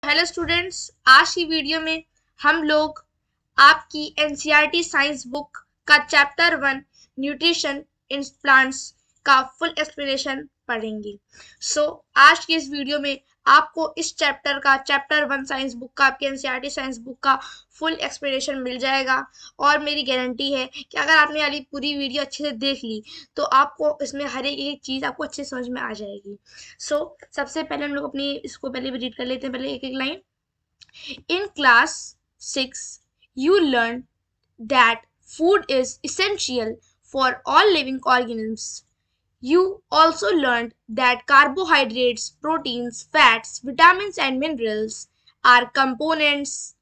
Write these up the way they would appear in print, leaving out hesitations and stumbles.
Hello students, आज की video में हम लोग आपकी एनसीईआरटी साइंस बुक का चैप्टर 1 न्यूट्रिशन इन प्लांट्स का फुल एक्सप्लेनेशन पढ़ेंगे। आज की इस वीडियो में आपको इस चैप्टर 1 साइंस बुक का, आपकी एनसीईआरटी साइंस बुक का फुल एक्सप्लेनेशन मिल जाएगा। और मेरी गारंटी है कि अगर आपने वाली पूरी वीडियो अच्छे से देख ली तो आपको इसमें हर एक चीज़ आपको अच्छे से समझ में आ जाएगी। सबसे पहले हम लोग अपनी इसको पहले रीड कर लेते हैं, पहले एक एक line. In class 6, you learned that food is essential for all living organisms. You also learned that carbohydrates, proteins, fats, vitamins, and minerals are components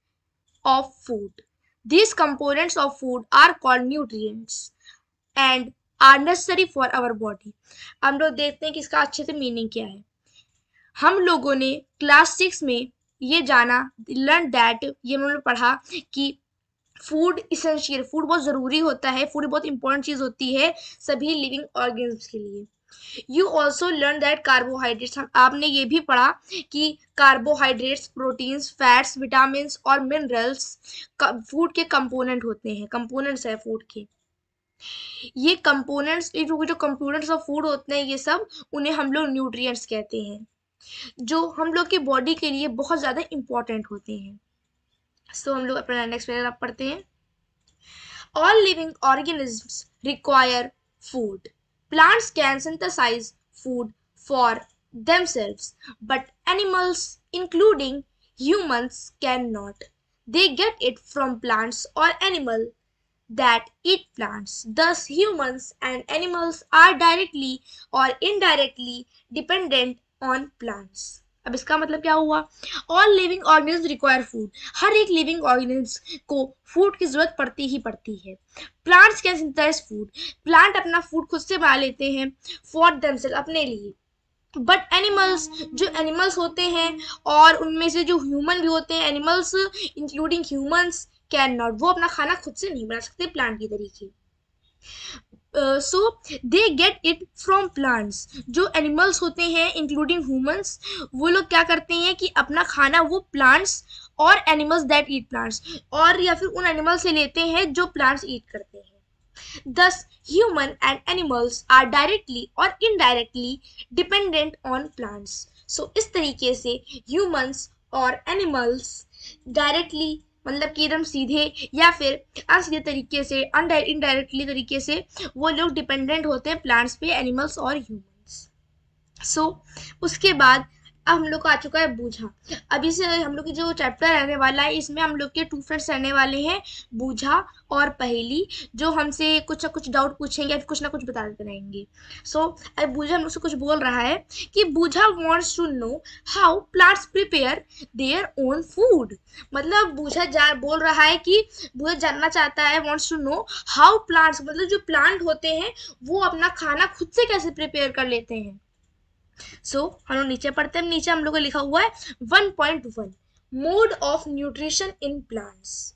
of food. These components of food are called nutrients and are necessary for our body. हम लोग देखते हैं कि इसका अच्छे से meaning क्या है। हम लोगों ने क्लास 6 में ये जाना, लर्न दैट, ये हमने पढ़ा कि फूड इसेंशियल, फूड बहुत ज़रूरी होता है, फूड बहुत इंपॉर्टेंट चीज़ होती है सभी लिविंग ऑर्गेन्स के लिए। You also learn that carbohydrates, आपने ये भी पढ़ा कि कार्बोहाइड्रेट्स, प्रोटीन्स, फैट्स, विटामिन और मिनरल्स फूड के कंपोनेंट होते हैं, कंपोनेंट्स है फूड के। ये कंपोनेंट्स, जो कंपोनेंट्स ऑफ फूड होते हैं, ये सब उन्हें हम लोग न्यूट्रिएंट्स कहते हैं, जो हम लोग की बॉडी के लिए बहुत ज़्यादा इम्पोर्टेंट होते हैं। हम लोग अपना नेक्स्ट पैराग्राफ पढ़ते हैं। All living organisms require food. Plants can synthesize food for themselves, but animals, including humans, cannot. They get it from plants or animals that eat plants. Thus, humans and animals are directly or indirectly dependent on plants. अब इसका मतलब क्या हुआ? All living organism require food, हर एक living organism को food की जरूरत पड़ती ही पड़ती है। Plants can synthesise food, plant अपना फूड खुद से बना लेते हैं, फॉर देमसेल्फ, अपने लिए। बट एनिमल्स, जो एनिमल्स होते हैं और उनमें से जो ह्यूमन भी होते हैं, animals including humans, can not, वो अपना खाना खुद से नहीं बना सकते प्लांट की तरीके। So they get it from plants, जो एनिमल्स होते हैं इंक्लूडिंग ह्यूमंस, वो लोग क्या करते हैं कि अपना खाना वो प्लांट्स और एनिमल्स दैट ईट प्लांट्स, और या फिर उन एनिमल्स से लेते हैं जो प्लांट्स ईट करते हैं। Thus human and animals are directly or indirectly dependent on plants. इस तरीके से ह्यूमंस और एनिमल्स डायरेक्टली, मतलब कि एकदम सीधे या फिर असीधे तरीके से, इनडायरेक्टली तरीके से वो लोग डिपेंडेंट होते हैं प्लांट्स पे, एनिमल्स और ह्यूमंस। उसके बाद अब हम लोग को आ चुका है बूझा। अभी से हम लोग की जो चैप्टर रहने वाला है, इसमें हम लोग के 2 फ्रेंड्स रहने वाले हैं, बूझा और पहेली, जो हमसे कुछ ना कुछ डाउट पूछेंगे या कुछ ना कुछ बताते रहेंगे। अब बूझा हम लोग से कुछ बोल रहा है कि Boojho wants to know how plants prepare their own food. मतलब बूझा बोल रहा है कि बूझा जानना चाहता है, wants to know how plants, मतलब जो प्लांट होते हैं वो अपना खाना खुद से कैसे प्रिपेयर कर लेते हैं। हम लोग नीचे पढ़ते हैं। नीचे हम लोग को लिखा हुआ है 1.1 mode of nutrition in plants.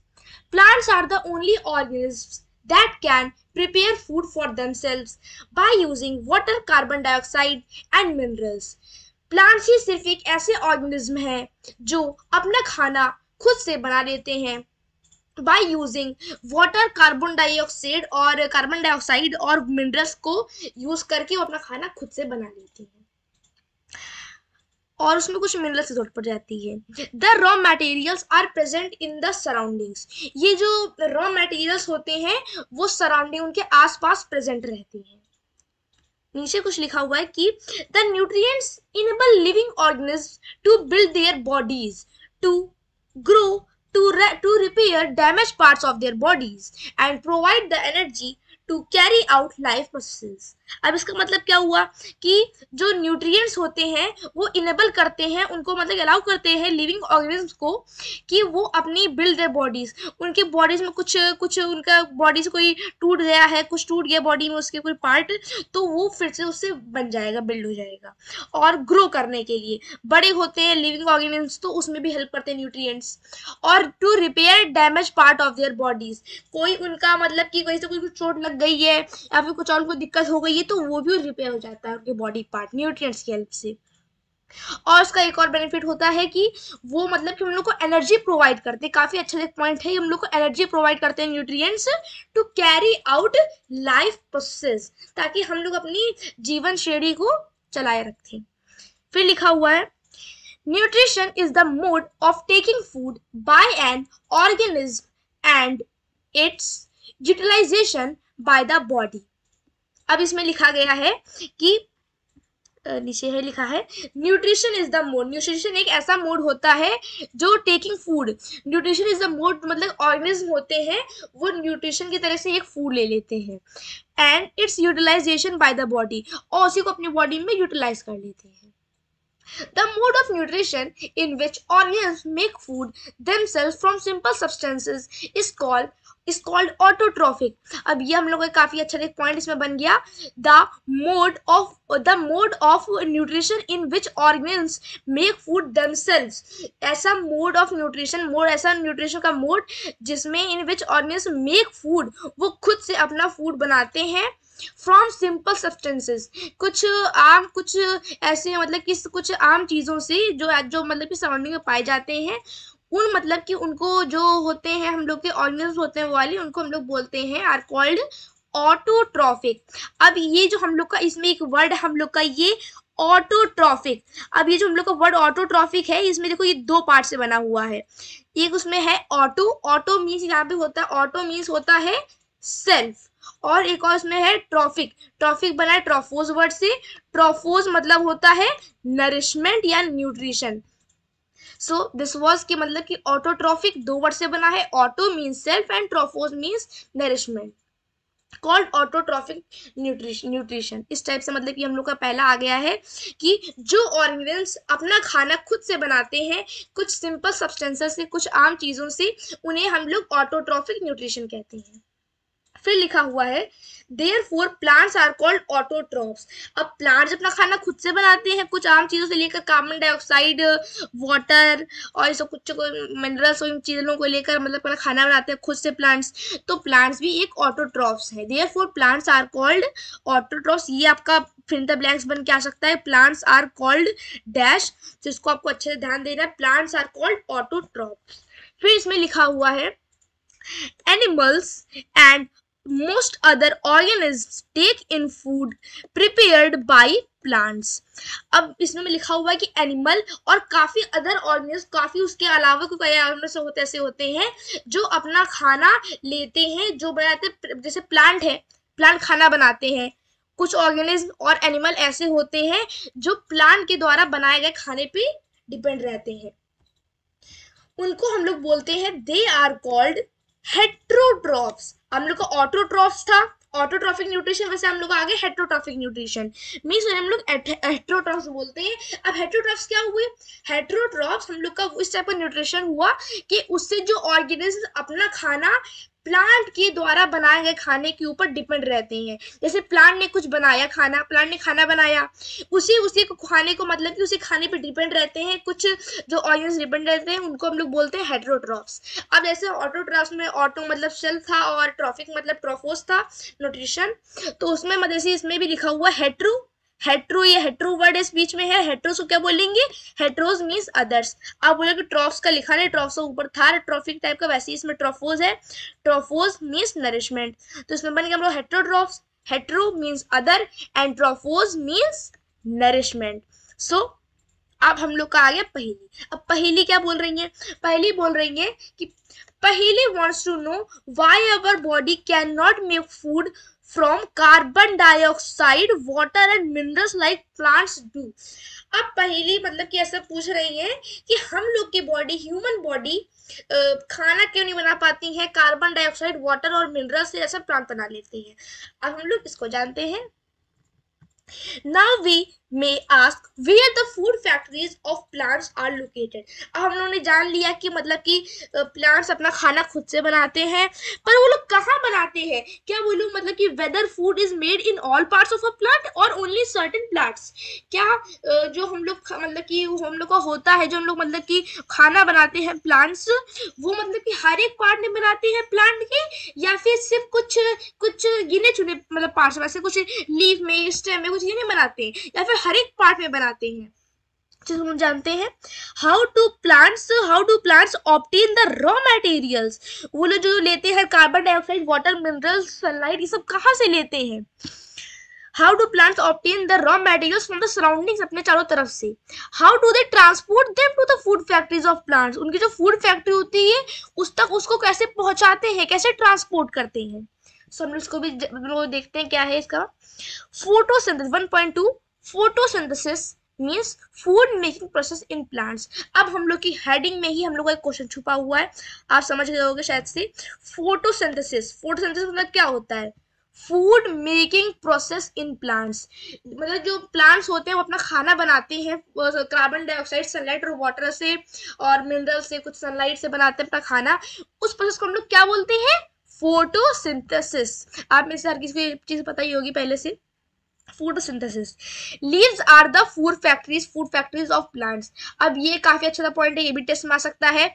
Plants are the only organisms that can prepare food for themselves by using water, carbon dioxide and minerals. Plants ही सिर्फ एक ऐसे ऑर्गेनिज्म है जो अपना खाना खुद से बना लेते हैं by using water, carbon dioxide और मिनरल्स को यूज करके वो अपना खाना खुद से बना लेते हैं, और उसमें कुछ मिनरल्स की जरूरत पड़ जाती है। The raw materials are present in the surroundings, ये जो रॉ मटेरियल्स होते हैं वो सराउंडिंग, उनके आसपास प्रेजेंट रहते हैं। नीचे कुछ लिखा हुआ है कि the nutrients enable living organism to build their bodies, to grow, to repair damaged parts of their bodies and provide the energy to carry out life processes. अब इसका मतलब क्या हुआ कि जो न्यूट्रिएंट्स होते हैं वो इनेबल करते हैं, उनको मतलब अलाउ करते हैं लिविंग ऑर्गेनिज्म्स को कि वो अपनी बिल्ड देयर बॉडीज, उनके बॉडीज में कुछ उनका बॉडी से कोई टूट गया है, कुछ टूट गया बॉडी में उसके कोई पार्ट, तो वो फिर से उससे बन जाएगा, बिल्ड हो जाएगा। और ग्रो करने के लिए बड़े होते हैं लिविंग ऑर्गेनिज्म्स, तो उसमें भी हेल्प करते हैं न्यूट्रिएंट्स। और to repair damage part of their bodies, कोई उनका मतलब कि कहीं से कोई चोट लग गई है या फिर कुछ और कोई दिक्कत हो गई है तो वो भी रिपेयर हो जाता है उनके बॉडी पार्ट न्यूट्रिएंट्स की हेल्प से। और उसका एक और बेनिफिट होता है कि वो मतलब कि हम लोग को एनर्जी प्रोवाइड करते हैं। काफी अच्छा एक पॉइंट है, हम लोग को एनर्जी प्रोवाइड करते हैं nutrients to carry out life process, ताकि हम लोग अपनी जीवन शैली को चलाए रखें। फिर लिखा हुआ है nutrition is the mode of taking food by an organism and its utilisation by the body. अब इसमें लिखा गया है कि नीचे है लिखा है nutrition is the mode. Nutrition एक ऐसा मोड होता है जो taking food, nutrition is the mode मतलब ऑर्गेनिज्म होते हैं वो न्यूट्रिशन की तरह से एक फूड ले लेते हैं and its utilisation by the body, और उसी को अपनी बॉडी में यूटिलाइज कर लेते हैं। The mode of nutrition in which organisms make food themselves from simple substances is called autotrophic। अब ये हम लोग का काफी अच्छा एक पॉइंट इसमें बन गया। the mode of nutrition in which organisms make food themselves, ऐसा mode of nutrition, ऐसा न्यूट्रिशन का मोड जिसमें in which organisms make food, वो खुद से अपना फूड बनाते हैं फ्रॉम सिंपल सब्सटेंसेस, कुछ ऐसे मतलब कि कुछ आम चीज़ों से जो मतलब कि सराउंडिंग में पाए जाते हैं, उन मतलब कि उनको जो होते हैं हम लोग के ऑर्गेनिज्म होते हैं वाले, उनको हम लोग बोलते हैं आर कॉल्ड ऑटोट्रॉफिक। अब ये जो हम लोग का इसमें एक वर्ड हम लोग का ये ऑटोट्रॉफिक, अब ये जो हम लोग का वर्ड ऑटोट्रॉफिक है इसमें देखो ये दो पार्ट से बना हुआ है। एक उसमें है ऑटो मीन्स यहाँ पे होता है, ऑटो मीन्स होता है सेल्फ, और एक और उसमें है ट्रॉफिक बना है ट्रॉफोज वर्ड से। ट्रॉफोज मतलब होता है नरिशमेंट या न्यूट्रिशन। सो दिस वाज कि मतलब कि ऑटोट्रॉफिक दो वर्ड से बना है, auto means self and trophos means nourishment, called autotrophic nutrition. इस टाइप से मतलब कि हम लोग का पहला आ गया है कि जो ऑर्गेनिज्म अपना खाना खुद से बनाते हैं कुछ सिंपल सब्सटेंसेस से, कुछ आम चीजों से, उन्हें हम लोग ऑटोट्रॉफिक न्यूट्रिशन कहते हैं। फिर लिखा हुआ है Therefore plants are called autotrophs। अब प्लांट्स अपना खाना खुद से बनाते हैं कुछ आम चीजों से लेकर कार्बन डाइऑक्साइड, वाटर और सब कुछ मिनरल्स और इन चीजों को लेकर मतलब अपना खाना बनाते हैं खुद से प्लांट्स, तो प्लांट्स भी एक ऑटोट्रॉफ्स है। Therefore plants are called autotrophs। ये आपका फिर द ब्लैंक्स बन के आ सकता है, प्लांट्स आर कॉल्ड डैश, जिसको आपको अच्छे से ध्यान देना है, प्लांट्स आर कॉल्ड ऑटोट्रॉफ्स। फिर इसमें लिखा हुआ है animals and most other organisms take in food prepared by plants। अब इसमें लिखा हुआ है कि एनिमल और काफी अदर ऑर्गेनिज्म, काफी उसके अलावा कोई ऐसे होते हैं जो अपना खाना लेते हैं, जो बनाते, जैसे प्लांट है, प्लांट खाना बनाते हैं। कुछ ऑर्गेनिज्म और एनिमल ऐसे होते हैं जो प्लांट के द्वारा बनाए गए खाने पे डिपेंड रहते हैं, उनको हम लोग बोलते हैं दे आर कॉल्ड हेट्रोट्रॉफ्स। हम लोग का ऑटोट्रॉफ्स था, ऑटोट्रॉफिक न्यूट्रिशन, वैसे हम लोग आगे हेट्रोट्रॉफिक न्यूट्रिशन मीन्स हम लोग हेट्रोट्रॉफ्स बोलते हैं। अब हेट्रोट्रॉफ्स क्या हुए? हेट्रोट्रॉफ्स हम लोग का इस टाइप का न्यूट्रिशन हुआ कि उससे जो ऑर्गेनिज्म अपना खाना प्लांट के द्वारा बनाए गए खाने के ऊपर डिपेंड रहते हैं। जैसे प्लांट ने कुछ बनाया खाना, प्लांट ने खाना बनाया, उसी को खाने को मतलब कि उसी खाने पे डिपेंड रहते हैं कुछ जो ऑर्गेनिज्म डिपेंड रहते हैं, उनको हम लोग बोलते हैं हेट्रोट्रॉफ्स। अब जैसे ऑटोट्रॉफ्स में ऑटो मतलब सेल था और ट्रॉफिक मतलब ट्रॉफोस था न्यूट्रिशन, तो उसमें मतलब इसमें भी लिखा हुआ हेट्रो, ये हेट्रो वर्ड इस बीच में है, हेट्रोस को क्या बोलेंगे? हेट्रोस मीन्स अदर्स। अब बोले कि ट्रॉफ्स का लिखा नहीं, ट्रॉफ्स ऊपर था ट्रॉफिक टाइप का, वैसे इसमें ट्रॉफोस है, ट्रॉफोस मीन्स नरिशमेंट, तो इसमें बन गया हम लोग heterotrophs. Hetero means other and trophos means nourishment. So अब हम लोग का आ गया पहेली। अब पहेली क्या बोल रही है? पहेली बोल रही है कि पहेली wants to know why our body cannot make food from carbon dioxide, water and minerals like plants do। अब पहेली मतलब कि ऐसा पूछ रही है कि हम लोग की बॉडी, ह्यूमन बॉडी खाना क्यों नहीं बना पाती है, कार्बन डाइऑक्साइड, वाटर और मिनरल से ऐसा प्लांट बना लेते हैं। अब हम लोग इसको जानते हैं। Now we may ask where the food factories of plants are located। अब हम लोगों ने जान लिया कि मतलब कि प्लांट्स अपना खाना खुद से बनाते हैं, पर वो लोग कहाँ बनाते हैं? क्या वो लोग मतलब कि whether food is made in all parts of a plant or only certain plants। क्या जो हम लोग मतलब कि हम लोग का होता है, जो हम लोग मतलब कि खाना बनाते हैं प्लांट्स, वो मतलब कि हर एक पार्ट में बनाते हैं प्लांट के, या फिर सिर्फ कुछ गिने चुने मतलब पार्ट्स में, कुछ लीफ में, स्टेम में कुछ ये नहीं बनाते हैं, या फिर हर एक पार्ट में बनाते हैं? हम जानते हैं how do plants obtain the raw materials. वो लोग जो लेते हैं carbon dioxide, water, minerals, sunlight, ये सब कहाँ से लेते हैं? How do plants obtain the raw materials from the surroundings, अपने चारों तरफ से। How do they transport them to the food factories of plants, उनकी जो फूड फैक्ट्री होती है उस तक उसको कैसे पहुंचाते हैं, कैसे ट्रांसपोर्ट करते हैं। सो हम इसको भी देखते हैं क्या है इसका। Photosynthesis 1.2, photosynthesis means food making process in plants. अब हम लोग की हेडिंग में ही हम लोग का एक क्वेश्चन छुपा हुआ है, आप समझ गए होंगे शायद से। फोटोसिंथेसिस मतलब क्या होता है? Food making process in plants, मतलब जो प्लांट्स होते हैं वो अपना खाना बनाते हैं, कार्बन डाइऑक्साइड, सनलाइट और वाटर से और मिनरल से, कुछ सनलाइट से बनाते हैं अपना खाना। उस प्रोसेस को हम लोग क्या बोलते हैं? फोटोसिंथेसिस। आप में से हर किसी को ये चीज पता ही होगी पहले से। Photosynthesis. Leaves are the food factories of plants. अब ये काफी अच्छा सा पॉइंट है, ये भी टेस्ट में आ सकता है।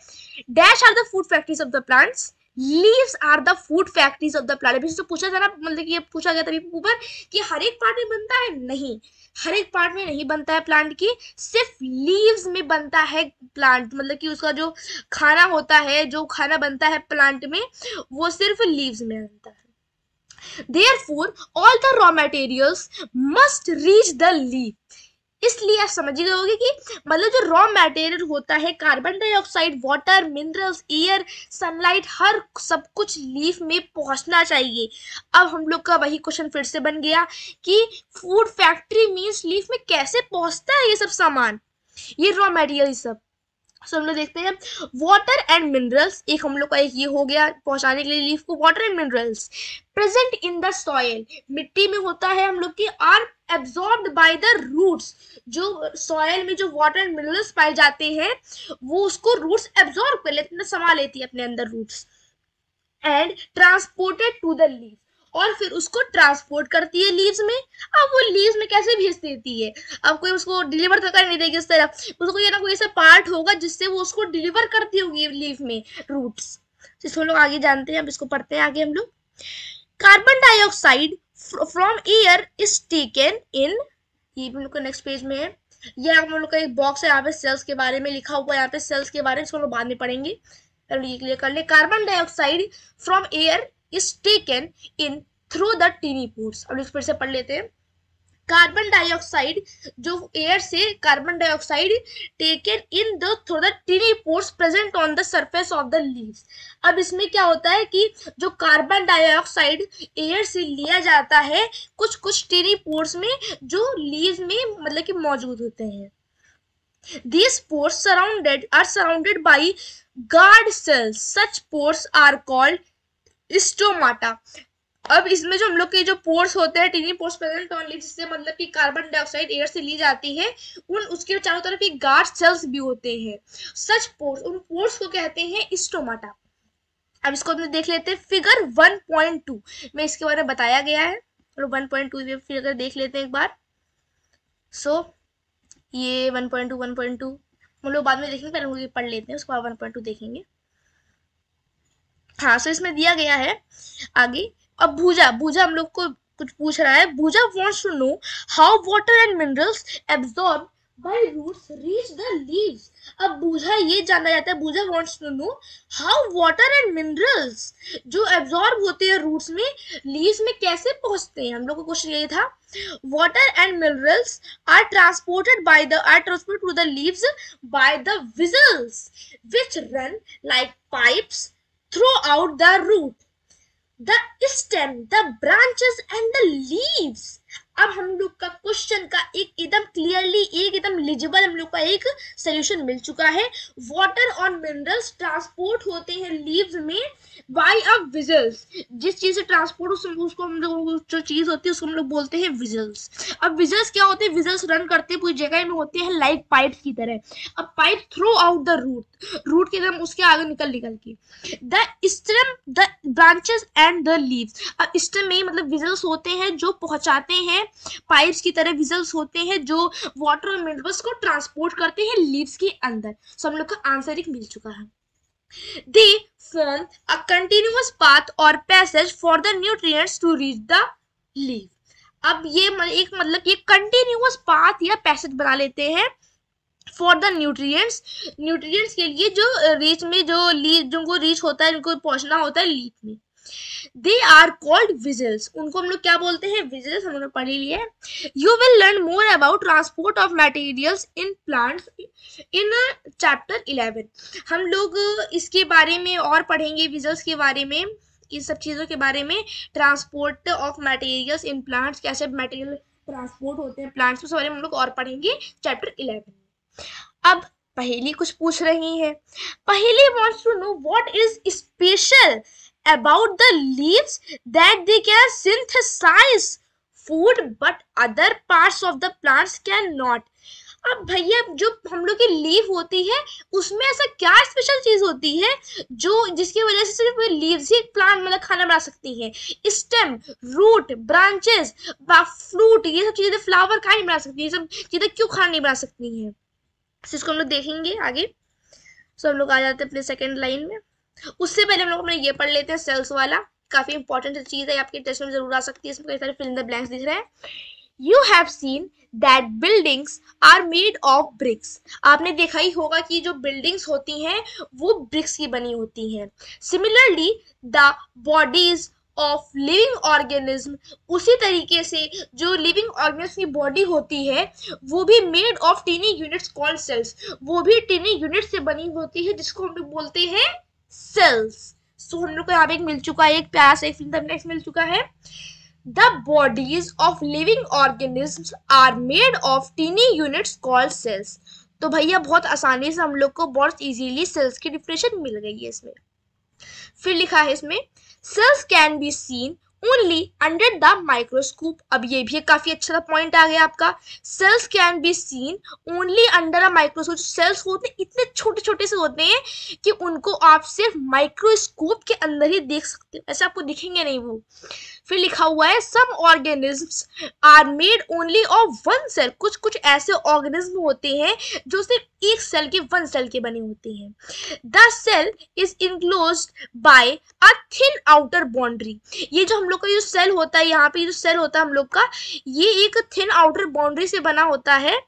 Dash are the food factories of the plants, leaves are the food factories of the plant. अभी तो पूछा था ना, मतलब कि ये पूछा गया था ऊपर कि हर एक पार्ट में बनता है, नहीं, हर एक पार्ट में नहीं बनता है प्लांट की, सिर्फ लीव्स में बनता है प्लांट, मतलब कि उसका जो खाना होता है, जो खाना बनता है प्लांट में, वो सिर्फ लीव्स में बनता है। Therefore, all the raw materials must reach the leaf. इसलिए आप समझ गए होंगे कि मतलब जो रॉ मटेरियल होता है, carbon dioxide, water, minerals, air, sunlight, हर सब कुछ लीफ में पहुंचना चाहिए। अब हम लोग का वही क्वेश्चन फिर से बन गया कि फूड फैक्ट्री मींस लीफ में कैसे पहुंचता है ये सब सामान, ये रॉ मटेरियल सब। सो हम लोग देखते हैं वाटर एंड मिनरल्स, एक हम लोग का एक ये हो गया पहुंचाने के लिए लीफ को, water and minerals present in the soil, मिट्टी में होता है हम लोग की, are absorbed by the roots, जो सॉइल में जो वाटर एंड मिनरल्स पाए जाते हैं वो उसको रूट्स एब्जॉर्ब कर लेते हैं, समा लेती है अपने अंदर roots, and transported to the leaf, और फिर उसको ट्रांसपोर्ट करती है लीव्स में। अब वो लीव्स में कैसे भेज देती है? अब कोई उसको डिलीवर तो कर नहीं देगी उस तरह, उसको ये ना कोई ऐसा पार्ट होगा जिससे वो उसको डिलीवर करती होगी लीव में रूट्स। इसको लोग आगे जानते हैं, अब इसको पढ़ते हैं आगे हम लोग। Carbon dioxide from air is taken in, ये हम लोग का नेक्स्ट पेज में है, ये हम लोग का एक बॉक्स है, यहाँ पे सेल्स के बारे में लिखा हुआ है, यहाँ पे सेल्स के बारे में इसको लोग बाद में पढ़ेंगे, ये क्लियर कर ले। Carbon dioxide from air is taken in through the tiny pores। अब फिर से पढ़ लेते हैं। कार्बन डाइऑक्साइड जो एयर से carbon dioxide taken in the through the टिनी pores present on the surface of the leaves. अब इसमें क्या होता है कि जो कार्बन डाइऑक्साइड एयर से लिया जाता है कुछ कुछ टिनी पोर्स में जो लीव्स में मतलब कि मौजूद होते हैं। These pores are surrounded by guard cells. Such pores are called stomata. अब इसमें जो हम लोग के जो पोर्स होते हैं, टिनी पोर्स प्रेजेंट ऑन लीव्स, जिससे मतलब कि कार्बन डाइऑक्साइड एयर से ली जाती है, उन उसके चारों तरफ एक गार्ड सेल्स भी होते हैं। सच पोर्स, उन पोर्स को कहते हैं स्टोमाटा। अब इसको हम देख लेते हैं फिगर 1.2 में इसके बारे में बताया गया है, 1.2 फिगर देख लेते हैं एक बार। सो ये 1.2 हम लोग बाद में देखेंगे, पहले हम लोग पढ़ लेते हैं, उसके बाद 1.2 देखेंगे। हाँ, सो इसमें दिया गया है आगे। अब भूजा हम लोग को कुछ पूछ रहा है। भूजा wants to know how water and minerals absorbed by roots reach the leaves। अब भूजा ये जानना चाहता है, भूजा wants to know how water and minerals जो एब्जॉर्ब होते हैं रूट्स में, लीव्स में कैसे पहुंचते हैं। हम लोग का क्वेश्चन यही था। water and minerals are transported to the leaves by the vessels which run like pipes throughout the root, the stem, the branches and the leaves। अब हम लोग का क्वेश्चन का एक एकदम क्लियरली, एक एकदम लिजिबल हम लोग का एक सोल्यूशन मिल चुका है। वाटर और मिनरल्स ट्रांसपोर्ट होते हैं लीव्स में बाय अ विजल्स, जिस चीज से ट्रांसपोर्ट उसको हम लोग जो चीज होती है उसको हम लोग बोलते हैं विजल्स। अब विजल्स क्या होते हैं? विजल्स रन करते पूरी जगह में होते हैं लाइक पाइप्स की तरह। अब pipe throughout the root के एकदम उसके आगे निकल के the stem, the branches and the leaves. अब स्टेम में मतलब विजल्स होते हैं जो पहुंचाते हैं, पाइप्स की तरह विजल्स होते हैं जो वाटर और मिनरल्स को ट्रांसपोर्ट करते हैं लीव्स के अंदर। सो हम लोग का आंसर एक मिल चुका है। They form a continuous path or passage for the nutrients to reach the leaf। अब ये एक मतलब ये कंटिन्यूअस पाथ या पैसेज बना लेते हैं फॉर द न्यूट्रिएंट्स, न्यूट्रिएंट्स के लिए जो रीच में जो लीफ जिनको रीच होता है, उनको पहुंचना होता है लीफ में। दे आर कॉल्ड विजल्स, उनको हम लोग क्या बोलते हैं? विजल्स। हम लोग पढ़ ही लिया है। You will learn more about transport of materials in plants in chapter 11। हम लोग इसके बारे में और पढ़ेंगे, विजल्स के बारे में, इन सब चीज़ों के बारे में, transport of materials in plants, कैसे मटेरियल ट्रांसपोर्ट होते हैं प्लांट्स में, बारे में हम लोग और पढ़ेंगे चैप्टर 11 में। अब पहेली कुछ पूछ रही है। Paheli wants to know what is special about the leaves that they can synthesize food but other parts of the plants cannot। अब भैया जो हम लोग की लीफ होती है उसमें ऐसा क्या स्पेशल चीज होती है जो जिसकी वजह से सिर्फ लीव्स ही प्लांट मतलब खाना बना सकती है? स्टेम, रूट, ब्रांचेस, फ्रूट, ये सब चीजें फ्लावर खा नहीं बना सकती, ये सब चीजें क्यों खाना नहीं बना सकती हैं? इसको हम लोग देखेंगे आगे। सो हम लोग आ जाते हैं अपने सेकेंड लाइन में। उससे पहले हम लोग अपने ये पढ़ लेते हैं सेल्स वाला, काफी इंपॉर्टेंट चीज है, आपके टेस्ट में जरूर आ सकती है। इसमें कई सारे फिल इन द ब्लैंक्स दिख रहे हैं। You have seen that buildings are made of bricks, आपने देखा ही होगा कि जो बिल्डिंग्स होती हैं वो ब्रिक्स की बनी होती हैं। Similarly the bodies of living organism, उसी तरीके से जो लिविंग ऑर्गेनिज्म की बॉडी होती है वो भी made of tiny units called cells, वो भी टीनी यूनिट से बनी होती है जिसको हम लोग बोलते हैं सेल्स। सो हम लोग को यहाँ पे एक मिल चुका है, एक प्यास एक नेक्स्ट मिल चुका है। The bodies of living organisms are made of tiny units called cells. तो भैया बहुत आसानी से हम लोग को बहुत इजीली सेल्स की डिफिनेशन मिल गई है इसमें। फिर लिखा है इसमें cells can be seen only under the microscope. अब ये भी काफी अच्छा पॉइंट आ गया आपका। Cells can be seen only under a microscope. सेल्स होते हैं इतने छोटे छोटे से होते हैं कि उनको आप सिर्फ माइक्रोस्कोप के अंदर ही देख सकते हो, ऐसे आपको दिखेंगे नहीं वो। फिर लिखा हुआ है some organisms are made only of one cell, कुछ कुछ ऐसे ऑर्गेनिज्म होते हैं जो सिर्फ एक सेल के वन सेल के बने होते हैं। The cell is enclosed by a thin outer boundary. ये जो हम लोग का जो सेल होता है, यहाँ पे जो सेल होता है हम लोग का, ये एक थिन आउटर बाउंड्री से बना होता है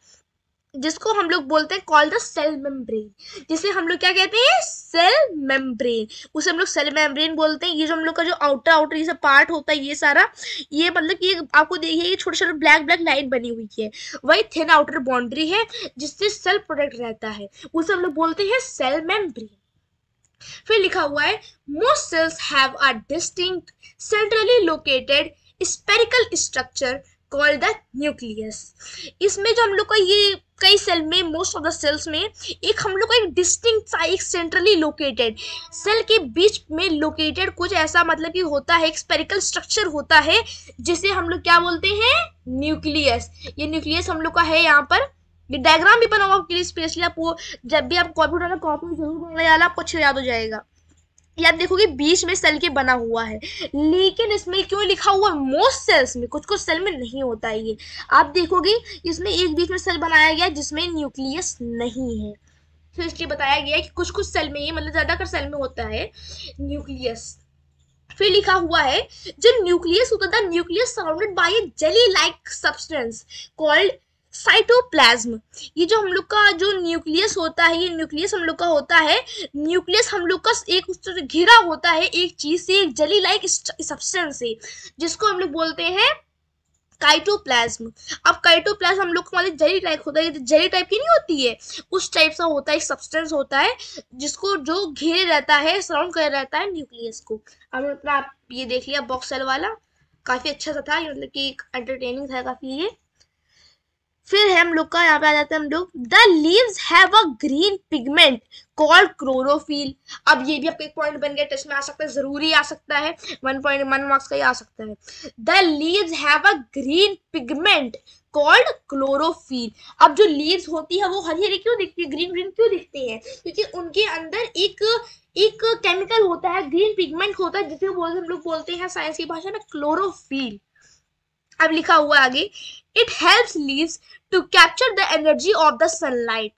जिसको हम लोग बोलते हैं कॉल्ड द सेल मेम्ब्रेन। जिसे हम लोग क्या कहते हैं? Cell membrane. उसे हम लोग सेल मेम्ब्रेन बोलते हैं। ये जो हम लोग का जो आउटर ये सब पार्ट होता है, ये सारा, ये मतलब कि आपको देखिए ये छोटे छोटे ब्लैक लाइन बनी हुई है, वही थिन आउटर बाउंड्री है जिससे सेल प्रोटेक्ट रहता है, उसे हम लोग बोलते हैं सेल मेम्ब्रेन। फिर लिखा हुआ है most cells have a distinct centrally located spherical structure called the nucleus. इसमें जो हम लोग का ये कई सेल में, मोस्ट ऑफ द सेल्स में एक हम लोग का एक डिस्टिंक्ट सा एक सेंट्रली लोकेटेड सेल के बीच में लोकेटेड कुछ ऐसा मतलब कि होता है, एक स्पेरिकल स्ट्रक्चर होता है जिसे हम लोग क्या बोलते हैं? न्यूक्लियस। ये न्यूक्लियस हम लोग का है। यहाँ पर ये डायग्राम भी बना हुआ आपके लिए स्पेशली, आपको जब भी आप कॉपी उठाना कॉपी में जरूर बनाना याद, आपको अच्छे याद हो जाएगा। ये आप देखोगे बीच में सेल के बना हुआ है, लेकिन इसमें क्यों लिखा हुआ मोस्ट सेल्स में? कुछ कुछ सेल में नहीं होता है ये, आप देखोगे इसमें एक बीच में सेल बनाया गया जिसमें न्यूक्लियस नहीं है, तो इसलिए बताया गया है कि कुछ कुछ सेल में ये मतलब ज्यादातर सेल में होता है न्यूक्लियस। फिर लिखा हुआ है जो न्यूक्लियस होता था, nucleus surrounded by A jelly like substance called cytoplasm. ये जो हम लोग का जो न्यूक्लियस होता है, ये न्यूक्लियस हम लोग का होता है, न्यूक्लियस हम लोग का एक उस तरह घिरा होता है एक चीज से, एक जेली लाइक सब्सटेंस से, जिसको हम लोग बोलते हैं काइटोप्लाज्म। अब काइटोप्लाज्म हम लोग को मतलब जेली टाइप होता है, जेली टाइप की नहीं होती है, उस टाइप सा होता है, एक सब्सटेंस होता है जिसको जो घेरे रहता है, सराउंड कर रहता है न्यूक्लियस को। अब अपना आप ये देख लिया बॉक्स सेल वाला, काफी अच्छा सा था, मतलब कि एंटरटेनिंग था काफी ये। फिर है हम लोग का, यहाँ पे आ जाते हैं हम लोग, the leaves have a green pigment called chlorophyll. अब ये भी आपका एक पॉइंट बन गया, टेस्ट में आ सकता है, जरूरी आ सकता है, 1 मार्क्स का ही आ सकता है। The leaves have a green pigment called chlorophyll. अब जो लीव्स होती है वो हरी हरी क्यों दिखती है, ग्रीन ग्रीन क्यों दिखती है? क्योंकि उनके अंदर एक केमिकल होता है, ग्रीन पिगमेंट होता है, जिसे हम लोग बोलते हैं साइंस की भाषा में क्लोरोफिल। अब लिखा हुआ आगे, it helps leaves to capture the energy of the sunlight.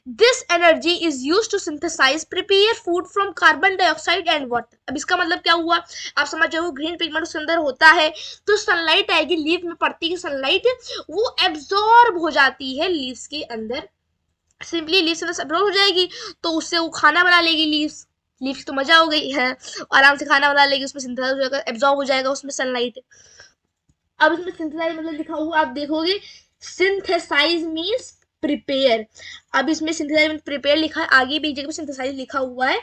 This energy is use to synthesise prepare food from carbon dioxide and water. अब इसका मतलब क्या हुआ, आप समझ जाओ, ग्रीन पिगमेंट उसके अंदर होता है, तो सनलाइट आएगी, लीव में पड़ती है सनलाइट, वो एब्जॉर्ब हो जाती है लीव्स के अंदर, सिंपली लीव्स अब्जॉर्ब हो जाएगी, तो उससे वो खाना बना लेगी। लीव्स तो मजा हो गई है, आराम से खाना बना लेगी, उसमें सिंथेसाइज हो जाएगा, एब्जॉर्ब हो जाएगा उसमें सनलाइट। अब इसमें सिंथेसाइज मतलब लिखा हुआ आप देखोगे, सिंथेसाइज मीन्स प्रिपेयर। अब इसमें सिंथेसाइज प्रिपेयर लिखा है, आगे भी एक जगह पे सिंथेसाइज लिखा हुआ है।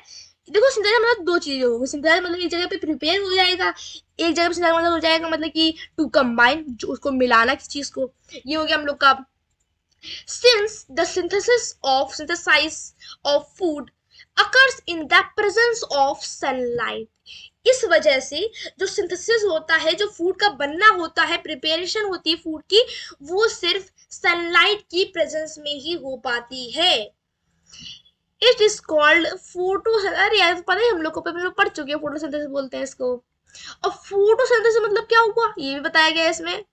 देखो सिंथेसाइज मतलब दो चीजें होगी, सिंथेसाइज मतलब एक जगह पे प्रिपेयर हो जाएगा, एक जगह पे सिंथेसाइज मतलब हो जाएगा मतलब कि टू कंबाइन, जो उसको मिलाना किसी चीज को। ये हो गया हम लोग का। Since the synthesis of food occurs in the presence of sunlight, इस वजह से जो सिंथेसिस होता है, जो फूड का बनना होता है, प्रिपरेशन होती है फूड की, वो सिर्फ सनलाइट की प्रेजेंस में ही हो पाती है। इट इज कॉल्ड फोटो, अरे यार पता है हम लोग को, पढ़ चुके हैं, फोटोसिंथेसिस बोलते हैं इसको। और फोटोसिंथेसिस मतलब क्या हुआ ये भी बताया गया है इसमें।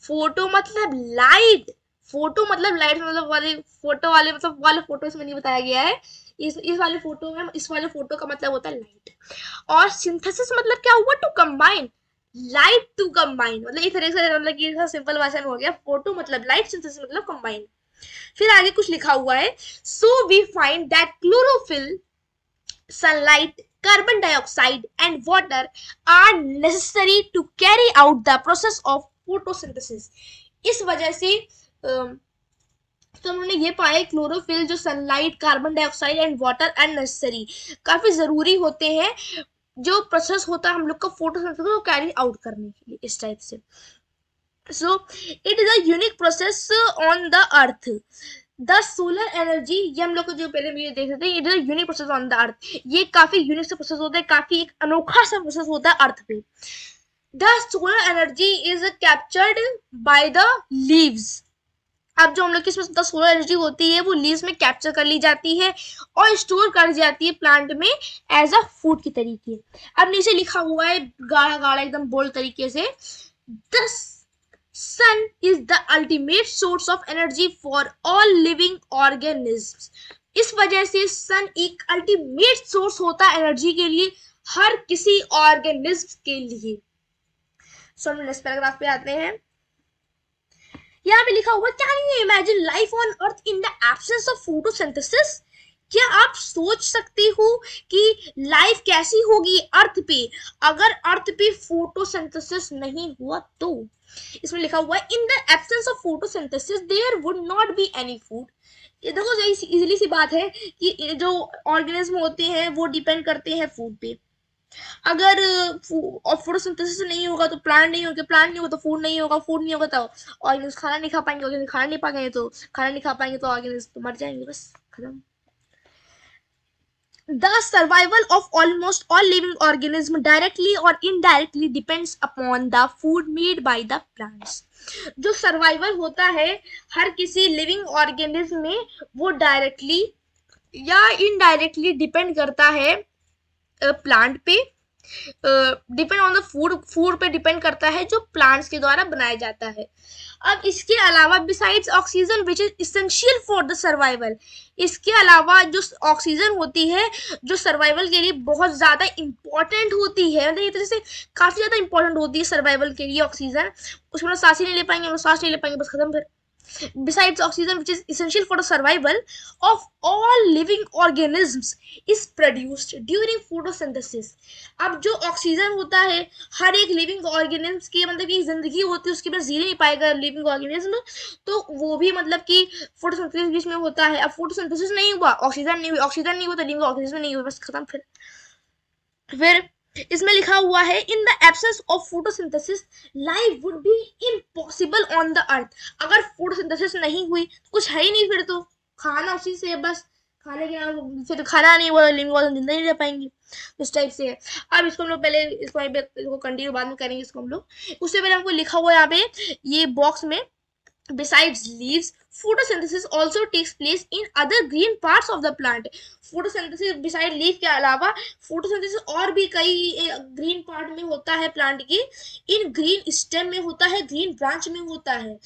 फोटो मतलब लाइट, फोटो मतलब लाइट, मतलब वाले फोटो वाले मतलब वाले फोटो इसमें नहीं बताया गया है। इस वाले फोटो में, इस वाले फोटो का मतलब होता है लाइट। और सिंथेसिस मतलब क्या हुआ, to combine, light to combine, मतलब इस तरह से, मतलब कि सिंपल भाषा में हो गया, फोटो मतलब लाइट, सिंथेसिस मतलब कंबाइन। फिर आगे कुछ लिखा हुआ है, so we find that chlorophyll, sunlight, carbon dioxide and water are necessary to carry out the process of photosynthesis। इस वजह से तो उन्होंने ये पाया क्लोरोफिल, जो sunlight, carbon dioxide and water are necessary, काफी जरूरी होते हैं, जो प्रोसेस होता है हम लोग का फोटोसिंथेसिस को कैरी आउट करने के लिए, इस टाइप से। So it is a unique process on the earth. The solar energy, ये हम लोग को जो पहले वीडियो देख रहे थे, it is unique process on the earth. ये काफी यूनिक सा प्रोसेस होता है, काफी एक अनोखा सा प्रोसेस होता है अर्थ पे। The solar energy is captured by the leaves. अब जो हम लोग की इसमें द सोलर एनर्जी होती है, वो लीव्स में कैप्चर कर ली जाती है और स्टोर कर दी जाती है प्लांट में एज अ फूड की तरीके। अब नीचे लिखा हुआ है गाढ़ा गाढ़ा एकदम बोल्ड तरीके से, the sun is the ultimate source of energy for all living organisms। इस वजह से सन एक अल्टीमेट सोर्स होता है एनर्जी के लिए, हर किसी ऑर्गेनिज्म के लिए। सो हम नेक्स्ट पैराग्राफ पे आते हैं। यहाँ पे लिखा हुआ, can you imagine life on earth in the absence of photosynthesis. क्या आप सोच सकते हो कि लाइफ कैसी होगी अर्थ पे, अगर अर्थ पे फोटोसिंथेसिस नहीं हुआ तो। इसमें लिखा हुआ है, in the absence of photosynthesis there would not be any food. ये देखो इजीली सी बात है कि जो ऑर्गेनिज्म होते हैं वो डिपेंड करते हैं फूड पे। अगर फोटोसिंथेसिस नहीं होगा तो प्लांट नहीं होगा, प्लांट नहीं होगा तो फूड नहीं होगा, फूड नहीं होगा तो ऑर्गेनिज्म खाना नहीं खा पाएंगे, ऑर्गेनिज्म खाना नहीं पाएंगे तो खाना नहीं खा पाएंगे तो ऑर्गेनिज्म तो मर जाएंगे, बस खत्म। The survival of almost all living organisms directly or indirectly depends upon the food made by the plants। जो सर्वाइवल होता है हर किसी लिविंग ऑर्गेनिज्म में, वो डायरेक्टली या इनडायरेक्टली डिपेंड करता है प्लांट पे, डिपेंड ऑन द फूड पे डिपेंड करता है जो प्लांट्स के द्वारा बनाया जाता है। अब इसके अलावा besides oxygen which is essential for the survival, इसके अलावा जो ऑक्सीजन होती है जो सर्वाइवल के लिए बहुत ज्यादा इंपॉर्टेंट होती है, मतलब एक तरह से काफी ज्यादा इंपॉर्टेंट होती है सर्वाइवल के लिए ऑक्सीजन, उसमें सांस ही नहीं ले पाएंगे, हम सांस नहीं ले पाएंगे, बस खत्म। फिर besides oxygen which is essential for the survival of all living organisms is produced during photosynthesis। अब जो ऑक्सीजन होता है हर एक लिविंग ऑर्गेनिज्म की, मतलब की जिंदगी होती है उसके बिना जी नहीं पाएगा लिविंग ऑर्गेनिज्म, तो वो भी मतलब कि फोटोसिंथेसिस बीच में होता है। अब फोटोसिंथेसिस नहीं हुआ, ऑक्सीजन नहीं हुई, ऑक्सीजन नहीं हुआ तो लिविंग ऑर्गेनिज्म नहीं हुआ, बस खत्म। फिर इसमें लिखा हुआ है, in the absence of photosynthesis life would be impossible on the earth. अगर फोटोसिंथेसिस नहीं हुई तो कुछ है ही नहीं, फिर तो खाना उसी से बस, खाने के नाम फिर खाना नहीं हुआ, लिविंग ऑर्गेनिज्म जिंदा नहीं रह पाएंगे, इस टाइप से है। अब इसको हम लोग पहले इसको कंटिन्यू बाद में करेंगे इसको हम लोग। उससे पहले हमको लिखा हुआ है यहाँ पे ये बॉक्स में, besides leaves photosynthesis also takes place in other green parts of the plant। photosynthesis beside leaf के अलावा photosynthesis और भी कई ग्रीन पार्ट में होता है प्लांट की, इन ग्रीन स्टेम में होता है, ग्रीन ब्रांच में होता है,